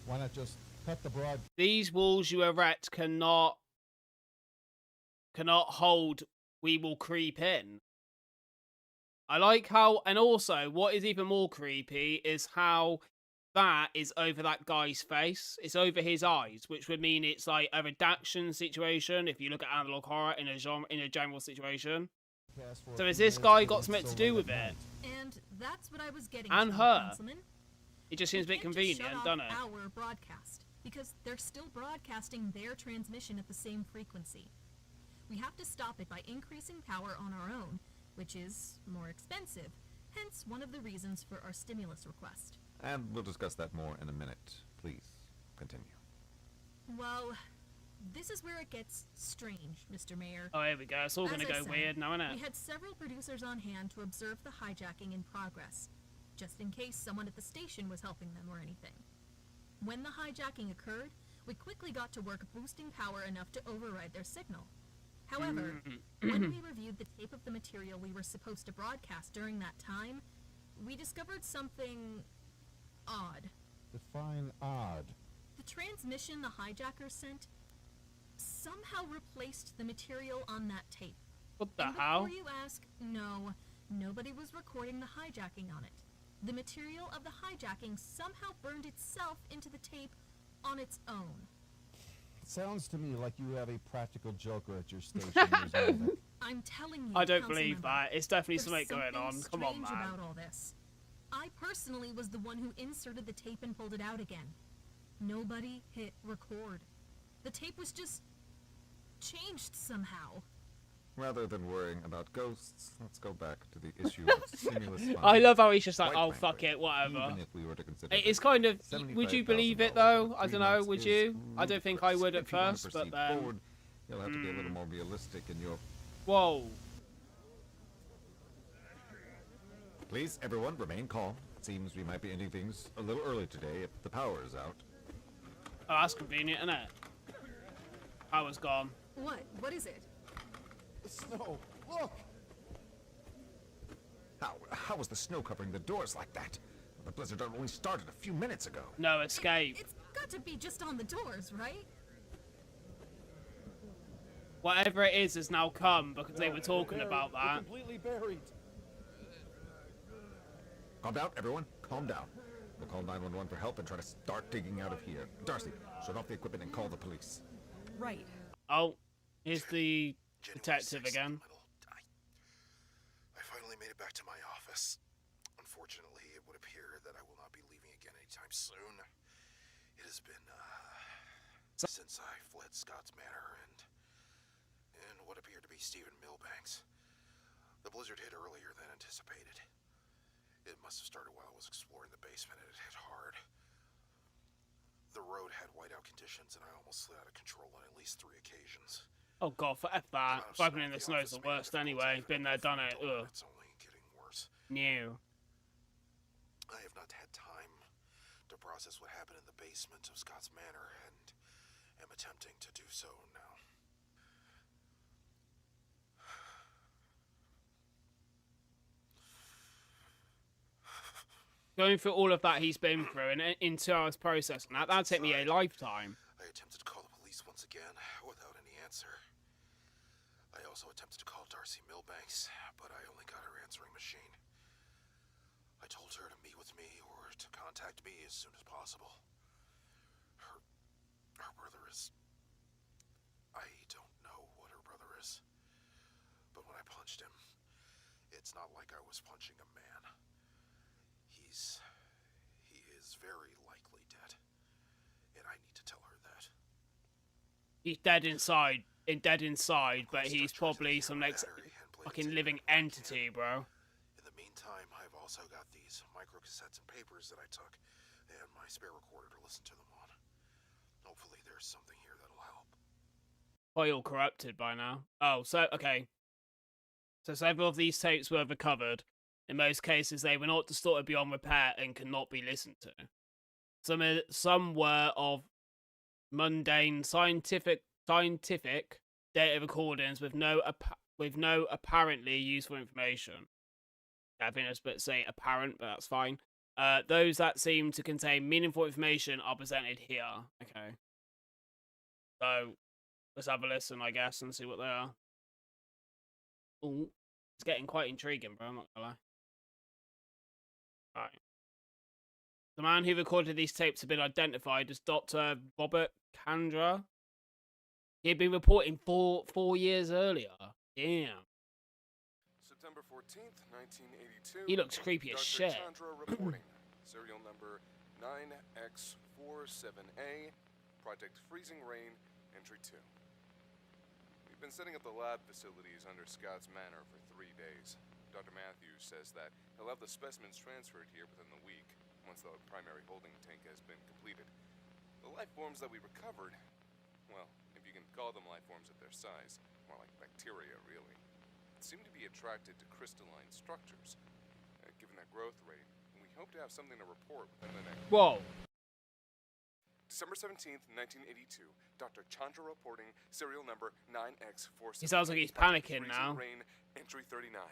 Why not just cut the broad... These walls you erect cannot hold "we will creep in." I like how, and also, what is even more creepy is how that is over that guy's face. It's over his eyes, which would mean it's like a redaction situation if you look at analog horror in a general situation. So has this guy got something to do with it? And that's what I was getting and to, her. Councilman. It just seems a bit convenient, doesn't it? Our broadcast, because they're still broadcasting their transmission at the same frequency. We have to stop it by increasing power on our own, which is more expensive, hence one of the reasons for our stimulus request. And we'll discuss that more in a minute. Please, continue. Well, this is where it gets strange, Mr. Mayor. Oh, here we go. It's all going to go weird now, isn't it? We had several producers on hand to observe the hijacking in progress, just in case someone at the station was helping them or anything. When the hijacking occurred, we quickly got to work boosting power enough to override their signal. However, when we reviewed the tape of the material we were supposed to broadcast during that time, we discovered something odd. Define odd. The transmission the hijackers sent somehow replaced the material on that tape. What the and hell? Before you ask, no, nobody was recording the hijacking on it. The material of the hijacking somehow burned itself into the tape on its own. It sounds to me like you have a practical joker at your station. I'm telling you, I don't believe that. It's definitely something going on. Come on, man. About all this. I personally was the one who inserted the tape and pulled it out again. Nobody hit record. The tape was just changed somehow. Rather than worrying about ghosts, let's go back to the issue of stimulus funds. I love how he's just like, Quite oh, fuck frankly, it, whatever. Even if we were to consider It's kind of, would you believe it, though? I don't know, would you? I don't think I would at first, but then... Forward, you'll have to be a little more realistic in your... Whoa. Please, everyone, remain calm. It seems we might be ending things a little early today if the power is out. Oh, that's convenient, isn't it? Power's gone. What? What is it? The snow! Look! How was the snow covering the doors like that? The blizzard only started a few minutes ago. No escape. It's got to be just on the doors, right? Whatever it is has now come because they were talking about that. Completely buried. Calm down, everyone. Calm down. We'll call 911 for help and try to start digging out of here. Darcy, shut off the equipment and call the police. Right. Oh, here's the detective again. I finally made it back to my office. Unfortunately, it would appear that I will not be leaving again anytime soon. It has been, since I fled Scott's Manor and what appeared to be Stephen Milbank's. The blizzard hit earlier than anticipated. It must have started while I was exploring the basement and it hit hard. The road had whiteout conditions and I almost slid out of control on at least 3 occasions. Oh god, for F that. Driving in the snow is the worst anyway. Been there, done it. Ugh. It's only getting worse. New. I have have not had time to process what happened in the basement of Scott's Manor, and am attempting to do so now. Going through all of that he's been through and in 2 hours processing that'd take me a lifetime. I attempted to call the police once again, without any answer. I also attempted to call Darcy Milbanks, but I only got her answering machine. I told her to meet with me or to contact me as soon as possible. Her brother is... I don't know what her brother is. But when I punched him, it's not like I was punching a man. He is very likely dead. And I need to tell her that. He's dead inside, but he's probably some next fucking living entity, bro. In the meantime, I've also got these microcassettes and papers that I took, and my spare recorder to listen to them on. Hopefully there's something here that'll help. Probably all corrupted by now. Oh, so, okay. So several of these tapes were recovered. In most cases, they were not distorted beyond repair and cannot be listened to. Some were of mundane scientific data recordings with no apparently useful information. I think I was about to say apparent, but that's fine. Those that seem to contain meaningful information are presented here. Okay. So let's have a listen, I guess, and see what they are. Ooh, it's getting quite intriguing, bro. I'm not gonna lie. Right. The man who recorded these tapes had been identified as Dr. Robert Candra. He had been reporting 4 years earlier. Damn. September 14th, 1982. He looks creepy as shit. Dr. Chandra reporting. Serial number 9X47A. Project Freezing Rain, Entry 2. We've been setting up the lab facilities under Scott's Manor for 3 days. Dr. Matthews says that he'll have the specimens transferred here within the week, once the primary holding tank has been completed. The life forms that we recovered, well, if you can call them life forms at their size, more like bacteria, really, seem to be attracted to crystalline structures. Given that growth rate, we hope to have something to report within the next... Whoa. December 17th, 1982. Dr. Chandra reporting, serial number 9X47. He sounds like he's panicking now. Rain, entry 39.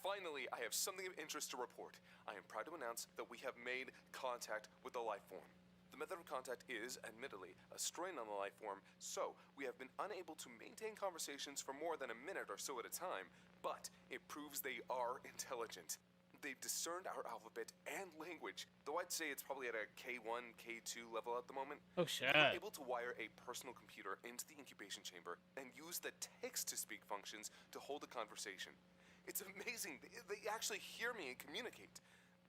Finally, I have something of interest to report. I am proud to announce that we have made contact with the life form. The method of contact is, admittedly, a strain on the life form, so we have been unable to maintain conversations for more than a minute or so at a time, but it proves they are intelligent. They've discerned our alphabet and language, though I'd say it's probably at a K1, K2 level at the moment. Oh, shit. We were able to wire a personal computer into the incubation chamber and use the text-to-speak functions to hold a conversation. It's amazing. They actually hear me and communicate.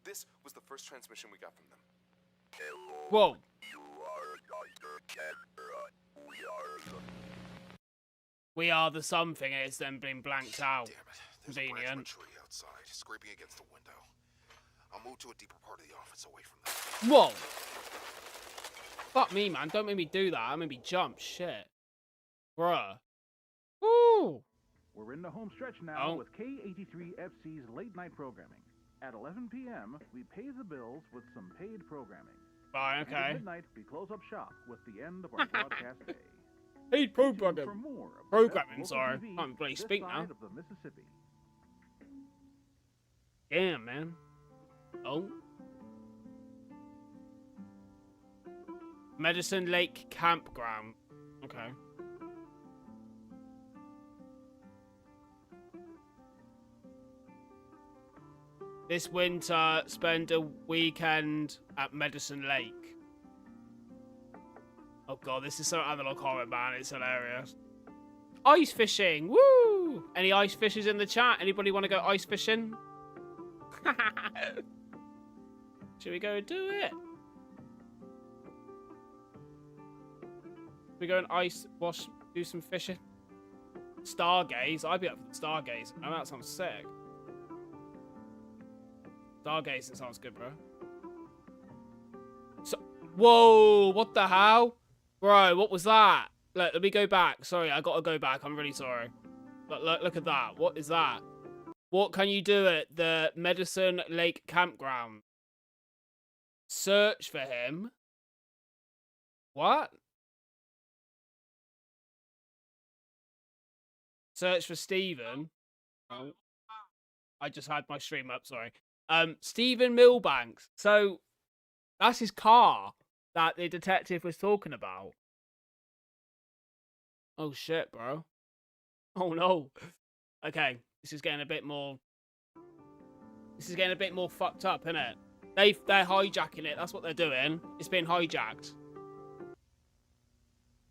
This was the first transmission we got from them. Whoa. You are Dr. Chandra. We are the something, and it's then been blanked out. Damn it. There's a branch of a tree outside, scraping against the window. I'll move to a deeper part of the office away from that. Whoa. Fuck me, man. Don't make me do that. That made me jump. Shit. Bruh. Woo. We're in the home stretch now with K83FC's late night programming. At 11 p.m., we pay the bills with some paid programming. Right, okay. And at midnight, we close up shop with the end of our broadcast day. Paid programming. For more of Programming, sorry. TV I'm bloody speak now. Of the Mississippi. Damn, man. Oh. Medicine Lake Campground. Okay. This winter, spend a weekend at Medicine Lake. Oh god, this is so analog horror, man. It's hilarious. Ice fishing! Woo! Any ice fishers in the chat? Anybody want to go ice fishing? Should we go do it? We go and ice wash, do some fishing? Stargaze? I'd be up for the stargaze. Oh, that sounds sick. Stargazing sounds good, bro. So, whoa, what the hell? Bro, what was that? Look, let me go back. Sorry, I gotta go back. I'm really sorry. Look at that. What is that? What can you do at the Medicine Lake Campground? Search for him. What? Search for Stephen. Oh. I just had my stream up, sorry. Stephen Milbanks. So, that's his car that the detective was talking about. Oh shit, bro. Oh no. Okay, this is getting a bit more... This is getting a bit more fucked up, isn't it? They're hijacking it, that's what they're doing. It's being hijacked.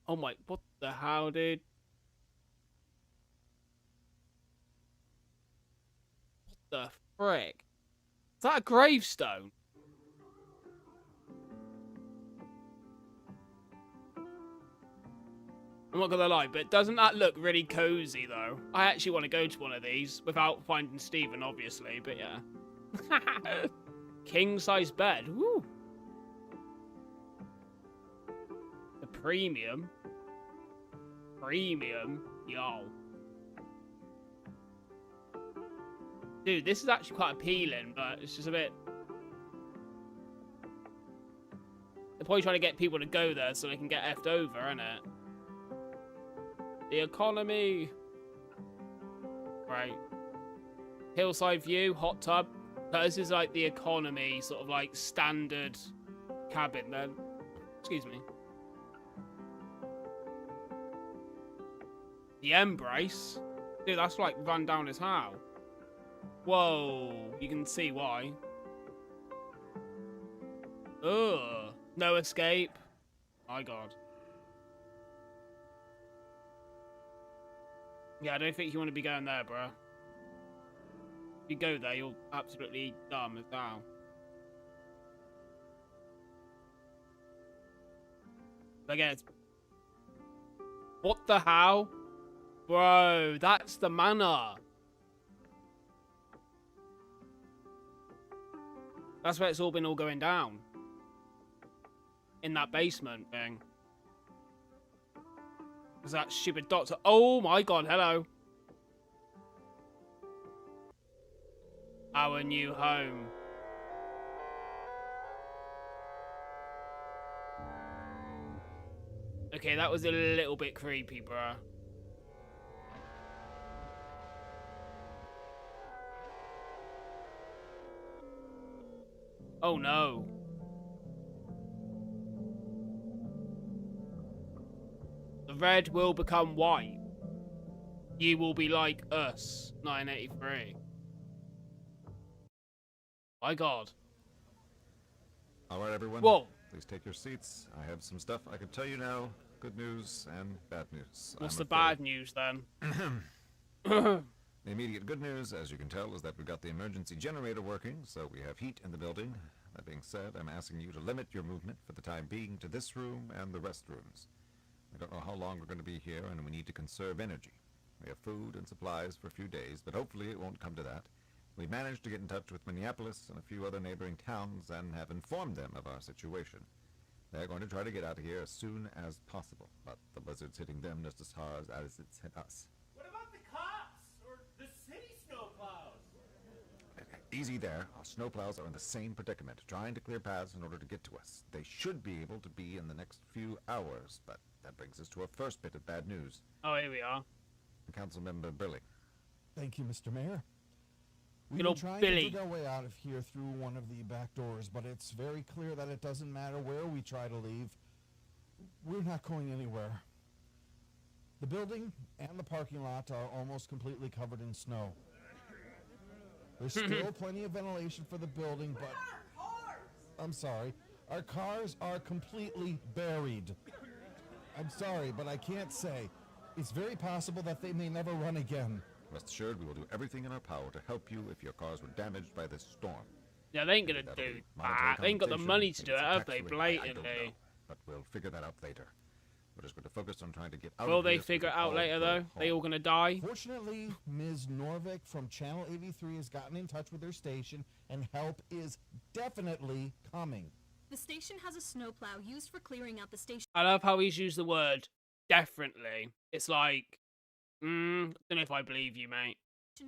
Oh my... What the hell, dude? What the frick? Is that a gravestone? I'm not gonna lie, but doesn't that look really cozy, though? I actually want to go to one of these, without finding Stephen, obviously, but yeah. King-size bed, woo! The premium? Premium? Yo. Dude, this is actually quite appealing, but it's just a bit... They're probably trying to get people to go there so they can get effed over, innit? The economy. Right. Hillside view, hot tub. So this is like the economy, sort of like standard cabin then. Excuse me. The embrace. Dude, that's like run down as how. Whoa. You can see why. Ugh. No escape. My god. Yeah, I don't think you want to be going there, bro. If you go there, you're absolutely dumb as hell. But again, it's... What the hell? Bro, that's the Manor. That's where it's all been going down. In that basement thing. Is that stupid doctor? Oh my god, hello. Our new home. Okay, that was a little bit creepy, bruh. Oh no. The red will become white. You will be like us, 983. My god. Alright, everyone. Whoa. Please take your seats. I have some stuff I can tell you now. Good news and bad news. What's the bad news then? The immediate good news, as you can tell, is that we've got the emergency generator working, so we have heat in the building. That being said, I'm asking you to limit your movement for the time being to this room and the restrooms. I don't know how long we're going to be here, and we need to conserve energy. We have food and supplies for a few days, but hopefully it won't come to that. We managed to get in touch with Minneapolis and a few other neighboring towns and have informed them of our situation. They're going to try to get out of here as soon as possible, but the blizzard's hitting them just as hard as it's hit us. What about the cops or the city snowplows? Easy there. Our snowplows are in the same predicament, trying to clear paths in order to get to us. They should be able to be in the next few hours, but that brings us to our first bit of bad news. Oh, here we are. Councilmember Billy. Thank you, Mr. Mayor. We've Good been old trying Billy. to dig our way out of here through one of the back doors, but it's very clear that it doesn't matter where we try to leave. We're not going anywhere. The building and the parking lot are almost completely covered in snow. There's still plenty of ventilation for the building, but... I'm sorry. Our cars are completely buried. I'm sorry, but I can't say. It's very possible that they may never run again. Rest assured, we will do everything in our power to help you if your cars were damaged by this storm. Yeah, they ain't gonna do that. They ain't got the money to do it, have they, blatantly? But we'll figure that out later. We're just going to focus on trying to get out Will of here. they figure it out later, though? They all gonna die? Fortunately, Ms. Norvik from Channel 83 has gotten in touch with their station, and help is definitely coming. The station has a snowplow used for clearing out the station. I love how he's used the word definitely. It's like, don't know if I believe you, mate.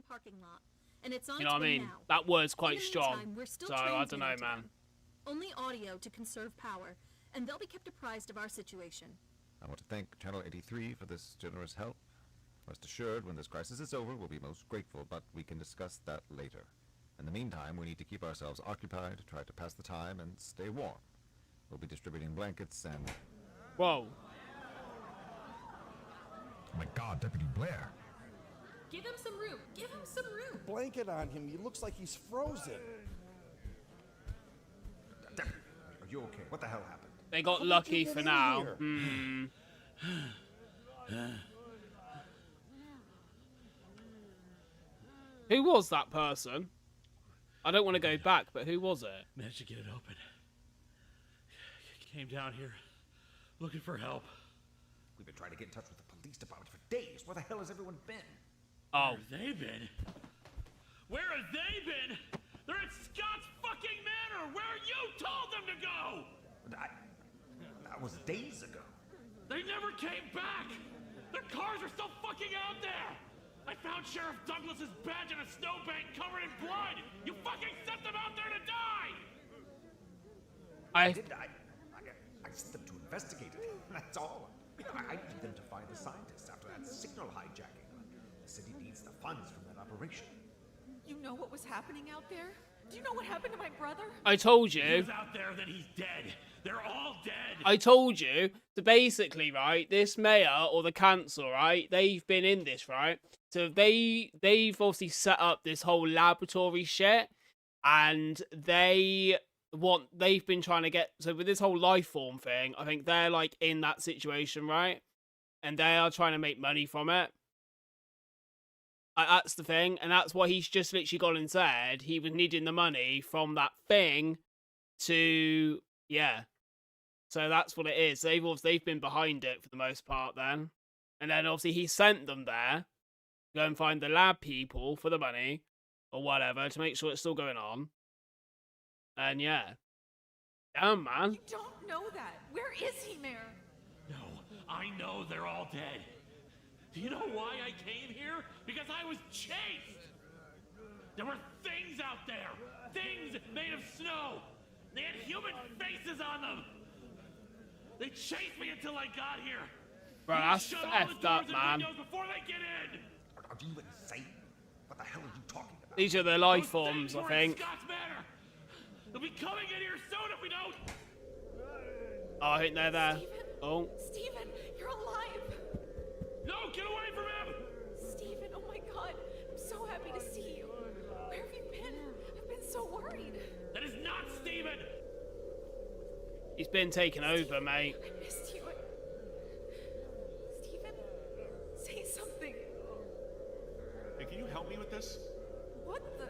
Parking lot, and it's on You know what I mean? now. That word's In quite the strong. meantime, we're still So I don't know, transmitting to man. them. Only audio to conserve power, and they'll be kept apprised of our situation. I want to thank Channel 83 for this generous help. Rest assured, when this crisis is over, we'll be most grateful, but we can discuss that later. In the meantime, we need to keep ourselves occupied, try to pass the time, and stay warm. We'll be distributing blankets and... Whoa. Oh my God, Deputy Blair. Give him some room. Give him some room. Blanket on him. He looks like he's frozen. Deputy, are you okay? What the hell happened? They got lucky for now. Who was that person? I don't want to go back, but who was it? Managed to get it open. Came down here looking for help. We've been trying to get in touch with the police department for days. Where the hell has everyone been? Oh. Where have they been? Where have they been? They're at Scott's fucking Manor, where you told them to go! That was days ago. They never came back! Their cars are still fucking out there! I found Sheriff Douglas's badge in a snowbank covered in blood! You fucking sent them out there to die! I sent them to investigate it. That's all. I need them to find the scientists after that signal hijacking. The city needs the funds from that operation. You know what was happening out there? Do you know what happened to my brother? I told you. He's out there, then he's dead. They're all dead. I told you. So basically, right, this mayor or the council, right, they've been in this, right? So they've obviously set up this whole laboratory shit, and they've been trying to get, so with this whole life form thing, I think they're like in that situation, right? And they are trying to make money from it. That's the thing, and that's why he's just literally gone and said he was needing the money from that thing to, yeah. So that's what it is. They've been behind it for the most part then. And then obviously he sent them there to go and find the lab people for the money or whatever to make sure it's still going on. And yeah. Damn, man. You don't know that. Where is he, Mayor? No, I know they're all dead. Do you know why I came here? Because I was chased! There were things out there! Things made of snow! They had human faces on them! They chased me until I got here! Bro, that's effed up, man. Before they get in! Are you insane? What the hell are you talking about? These are the life forms, I think. Scott's Manor! They'll be coming in here soon if we don't! Oh, I think they're there. Oh. Stephen, you're alive! No, get away from him! Stephen, oh my God. I'm so happy to see you. Where have you been? I've been so worried. That is not Stephen! He's been taken over, mate. I missed you. Stephen, say something. Hey, can you help me with this? What the?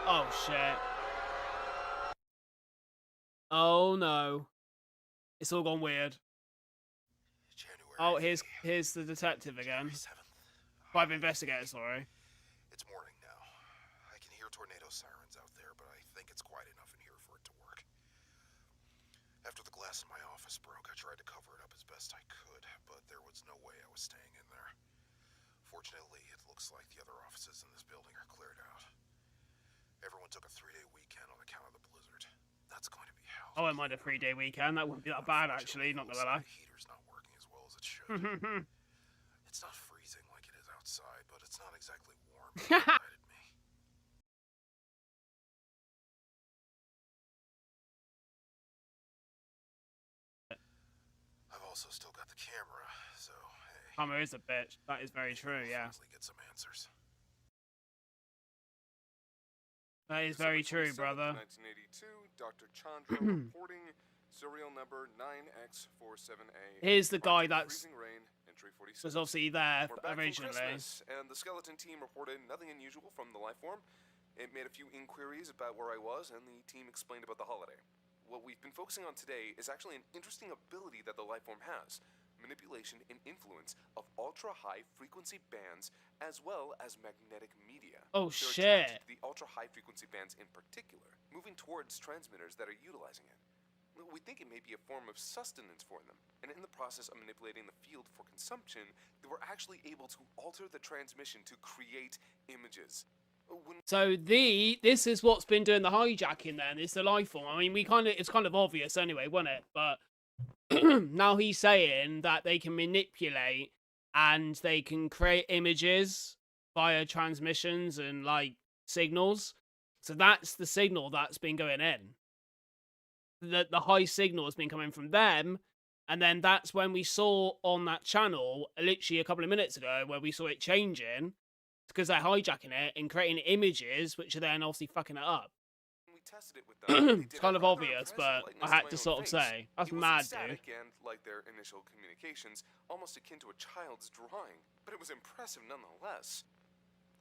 Oh, shit. Oh, no. It's all gone weird. Oh, here's the detective again. Private investigator, sorry. It's morning now. I can hear tornado sirens out there, but I think it's quiet enough in here for it to work. After the glass in my office broke, I tried to cover it up as best I could, but there was no way I was staying in there. Fortunately, it looks like the other offices in this building are cleared out. Everyone took a 3-day weekend on account of the blizzard. That's going to be hell. I wouldn't mind a 3-day weekend. That wouldn't be that bad, actually. Not gonna lie. The heater's not working as well as it should. It's not freezing like it is outside, but it's not exactly warm. It reminded me. I've also still got the camera, so hey. Hammer is a bitch. That is very true, yeah. Get some answers. That is very true, brother. 1982, Dr. Chandra reporting serial number 9X47A. Here's the guy that's Freezing rain, entry 46. was obviously there We're back from originally. Christmas, and the skeleton team reported nothing unusual from the life form. It made a few inquiries about where I was, and the team explained about the holiday. What we've been focusing on today is actually an interesting ability that the life form has. Manipulation and influence of ultra-high frequency bands as well as magnetic media. Oh, They're shit. attached to the ultra-high frequency bands in particular, moving towards transmitters that are utilizing it. We think it may be a form of sustenance for them, and in the process of manipulating the field for consumption, they were actually able to alter the transmission to create images. So this is what's been doing the hijacking then, it's the life form. I mean, it's kind of obvious anyway, wasn't it? But now he's saying that they can manipulate and they can create images via transmissions and like signals. So that's the signal that's been going in. The high signal has been coming from them. And then that's when we saw on that channel, literally a couple of minutes ago, where we saw it changing. Because they're hijacking it and creating images, which are then obviously fucking it up. We tested it with them. It's kind of obvious, but I had to sort of say. That's mad, dude. And, like their initial communications, almost akin to a child's drawing. But it was impressive nonetheless.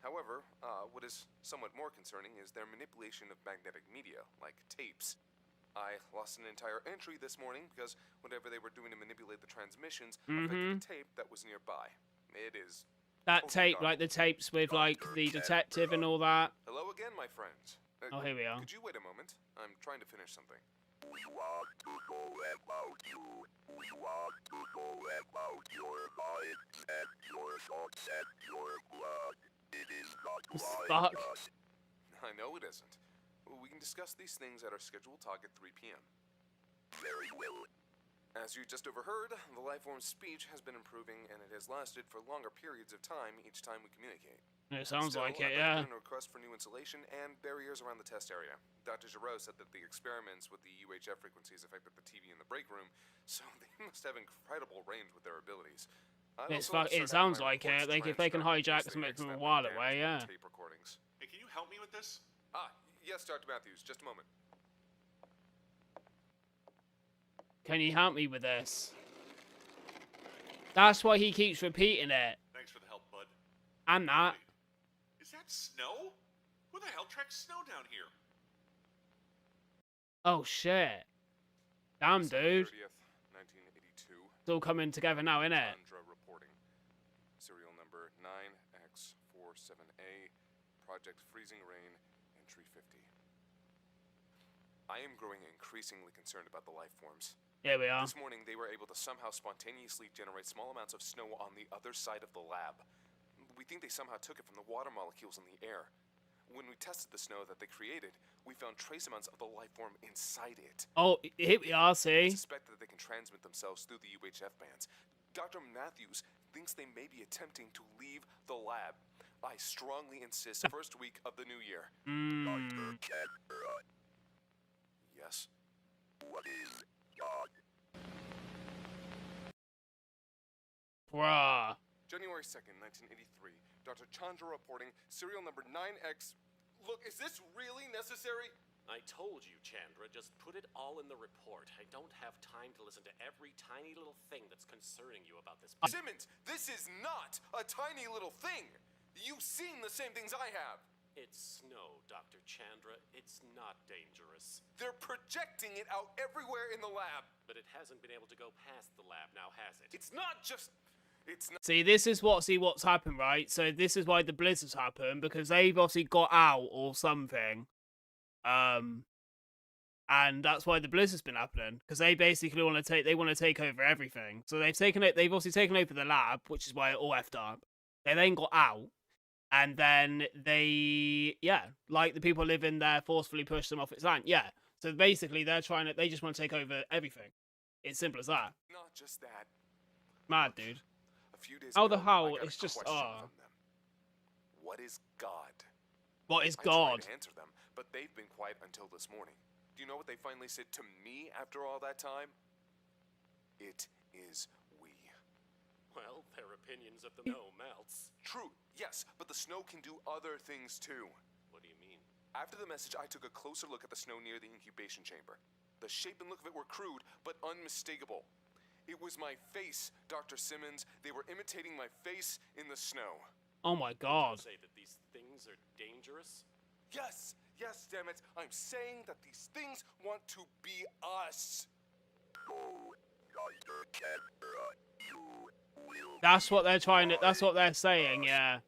However, what is somewhat more concerning is their manipulation of magnetic media, like tapes. I lost an entire entry this morning because whatever they were doing to manipulate the transmissions affected the tape that was nearby. It is... That tape, like the tapes with like the detective and all that. Hello again, my friends. Oh, here we are. Could you wait a moment? I'm trying to finish something. We want to know about you. We want to know about your mind and your thoughts and your blood. It is not like us. I know it isn't. We can discuss these things at our scheduled talk at 3 p.m. Very well. As you just overheard, the lifeform's speech has been improving, and it has lasted for longer periods of time each time we communicate. It sounds Still, like it, I've yeah. put in a request for new insulation and barriers around the test area. Dr. Giroux said that the experiments with the UHF frequencies affected the TV in the break room, so they must have incredible range with their abilities. It sounds like it. If they can hijack something from a while away, yeah. Tape recordings. Hey, can you help me with this? Yes, Dr. Matthews. Just a moment. Can you help me with this? That's why he keeps repeating it. Thanks for the help, bud. And that. Wait, is that snow? Who the hell tracks snow down here? Oh shit. Damn, dude. 30th, 1982. It's all coming together now, innit? Chandra reporting. Serial number 9X47A. Project Freezing Rain. Entry 50. I am growing increasingly concerned about the life forms. Here we are. This morning, they were able to somehow spontaneously generate small amounts of snow on the other side of the lab. We think they somehow took it from the water molecules in the air. When we tested the snow that they created, we found trace amounts of the life form inside it. Oh, here we are, I see? suspect that they can transmit themselves through the UHF bands. Dr. Matthews thinks they may be attempting to leave the lab. I strongly insist first week of the new year. Dr. Canberra. Yes? What is God? Bruh. January 2nd, 1983. Dr. Chandra reporting, serial number 9X. Look, is this really necessary? I told you, Chandra, just put it all in the report. I don't have time to listen to every tiny little thing that's concerning you about this. Simmons, this is not a tiny little thing. You've seen the same things I have. It's snow, Dr. Chandra. It's not dangerous. They're projecting it out everywhere in the lab. But it hasn't been able to go past the lab now, has it? It's not just... It's not... See, this is what's happened, right? So this is why the blizzards happen, because they've obviously got out or something. And that's why the blizzard's been happening, because they basically want to take over everything. So they've obviously taken over the lab, which is why it all effed up. They then got out, and then they, like the people living there forcefully pushed them off its land. Yeah. So basically they just want to take over everything. It's simple as that. Not just that. Mad, dude. A few days How ago, the hell? I got It's a just, question from them. What is God? What is I God? tried to answer them, but they've been quiet until this morning. Do you know what they finally said to me after all that time? It is we. Well, their opinions of the know melts. True, yes, but the snow can do other things too. What do you mean? After the message, I took a closer look at the snow near the incubation chamber. The shape and look of it were crude, but unmistakable. It was my face, Dr. Simmons. They were imitating my face in the snow. Oh my God. Did you say that these things are dangerous? Yes, damn it. I'm saying that these things want to be us. Go, Dr. Canberra. You will... That's what they're trying to. That's what they're saying. Yeah.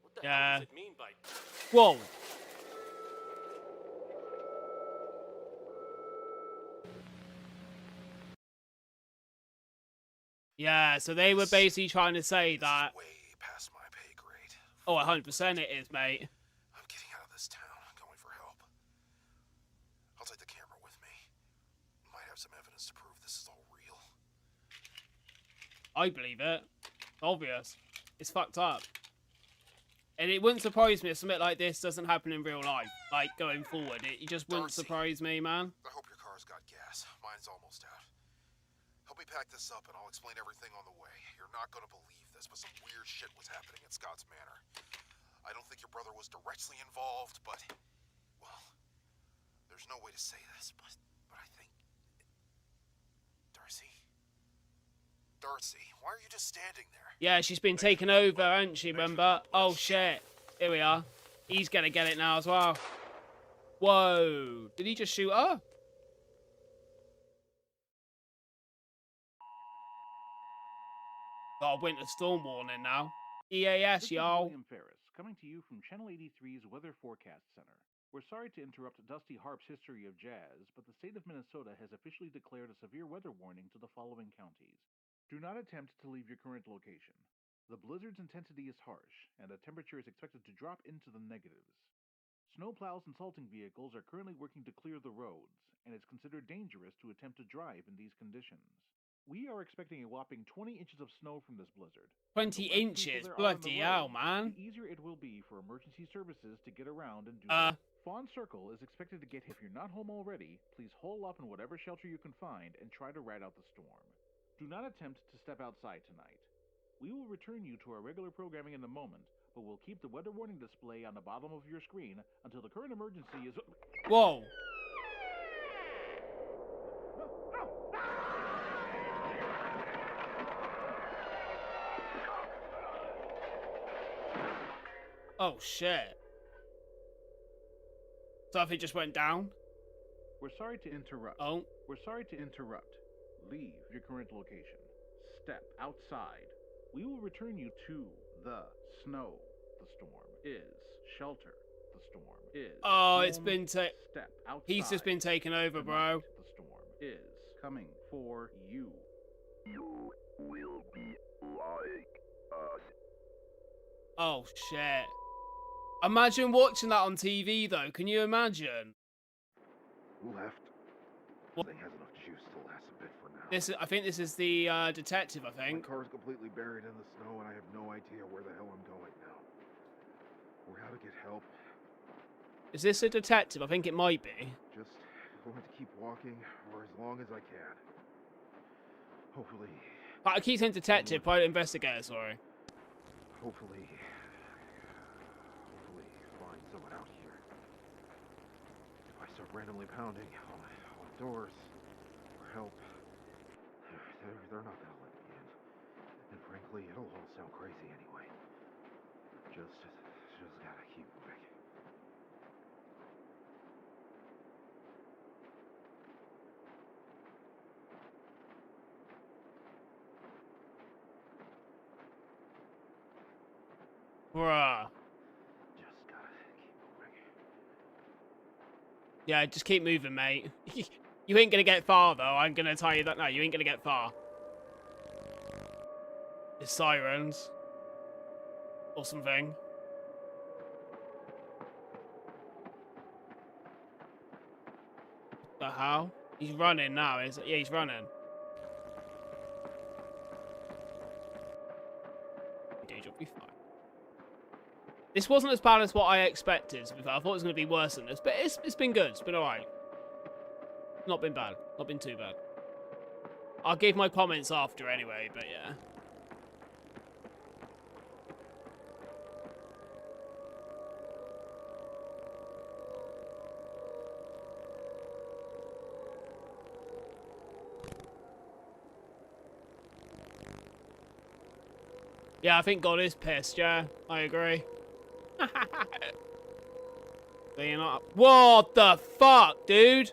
What the hell does it mean by... Whoa. Yeah, so they were basically trying to say that... Way past my pay grade. Oh, 100% it is, mate. this town, going for help. I'll take the camera with me. Might have some evidence to prove this is all real. I believe it. Obvious. It's fucked up. And it wouldn't surprise me if something like this doesn't happen in real life. Like, going forward. It just wouldn't surprise me, man. I hope your car's got gas. Mine's almost out. Help me pack this up and I'll explain everything on the way. You're not gonna believe this, but some weird shit was happening at Scott's Manor. I don't think your brother was directly involved, but... well, there's no way to say this, but I think... Darcy, why are you just standing there? Yeah, she's been taken over, hasn't she, remember? Oh, shit. Here we are. He's gonna get it now as well. Whoa. Did he just shoot her? Got a winter storm warning now. EAS, y'all. William Ferris, coming to you from Channel 83's Weather Forecast Center. We're sorry to interrupt Dusty Harp's history of jazz, but the state of Minnesota has officially declared a severe weather warning to the following counties. Do not attempt to leave your current location. The blizzard's intensity is harsh, and the temperature is expected to drop into the negatives. Snowplows and salting vehicles are currently working to clear the roads, and it's considered dangerous to attempt to drive in these conditions. We are expecting a whopping 20 inches of snow from this blizzard. 20 inches? Bloody hell, man. The easier it will be for emergency services to get around and do that. Fawn Circle is expected to get hit. If you're not home already, please hole up in whatever shelter you can find and try to ride out the storm. Do not attempt to step outside tonight. We will return you to our regular programming in a moment, but we'll keep the weather warning display on the bottom of your screen until the current emergency is... Whoa. Oh, shit. Something just went down? We're sorry to interrupt. Oh. We're sorry to interrupt. Leave your current location. Step outside. We will return you to the snow. The storm is shelter. The storm is... oh, it's been Step outside. He's just been taken over, bro. The storm is coming for you. You will be like us. Oh, shit. Imagine watching that on TV, though. Can you imagine? Left. What? Thing has enough juice to last a bit for now. I think this is the detective, I think. My car's completely buried in the snow and I have no idea where the hell I'm going now. Or how to get help. Is this a detective? I think it might be. Just going to keep walking for as long as I can. Hopefully... I keep saying detective, private investigator, sorry. Hopefully find someone out here. If I start randomly pounding on doors for help, they're not gonna let me in. And frankly, it'll all sound crazy anyway. Just gotta keep moving. Bruh. Just gotta keep moving. Yeah, just keep moving, mate. You ain't gonna get far, though. I'm gonna tell you that now. You ain't gonna get far. It's sirens. Or something. The hell? He's running now. Yeah, he's running. Dude, you'll be fine. This wasn't as bad as what I expected. I thought it was going to be worse than this, but it's been good. It's been alright. Not been bad. Not been too bad. I'll give my comments after anyway, but yeah. Yeah, I think God is pissed, yeah. I agree. Being up. What the fuck, dude?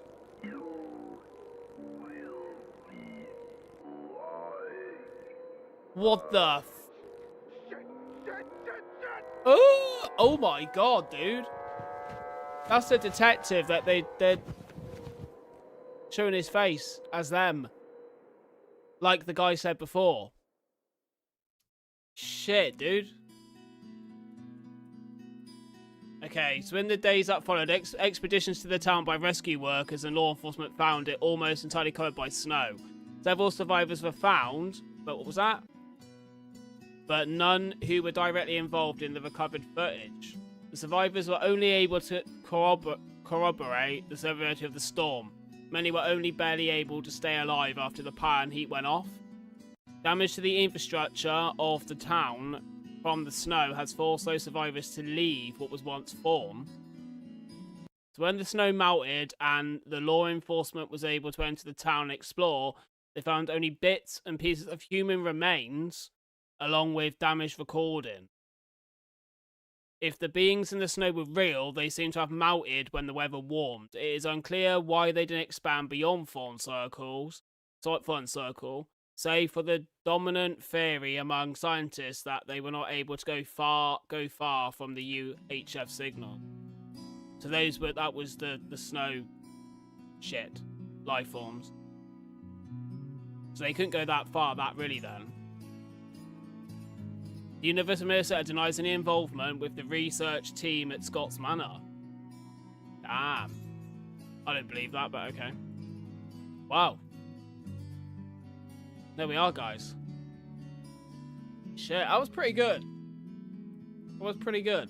What the f... Oh my god, dude. That's the detective that they're showing his face as them. Like the guy said before. Shit, dude. Okay, so in the days that followed, expeditions to the town by rescue workers and law enforcement found it almost entirely covered by snow. Several survivors were found, but what was that? But none who were directly involved in the recovered footage. The survivors were only able to corroborate the severity of the storm. Many were only barely able to stay alive after the power and heat went off. Damage to the infrastructure of the town from the snow has forced those survivors to leave what was once Fawn. So when the snow melted and the law enforcement was able to enter the town and explore, they found only bits and pieces of human remains along with damaged recording. If the beings in the snow were real, they seem to have melted when the weather warmed. It is unclear why they didn't expand beyond Fawn Circle, save for the dominant theory among scientists that they were not able to go far from the UHF signal. So that was the snow shit, life forms. So they couldn't go that far, then. The University of Minnesota denies any involvement with the research team at Scott's Manor. Damn. I don't believe that, but okay. Wow. There we are, guys. Shit, that was pretty good. That was pretty good.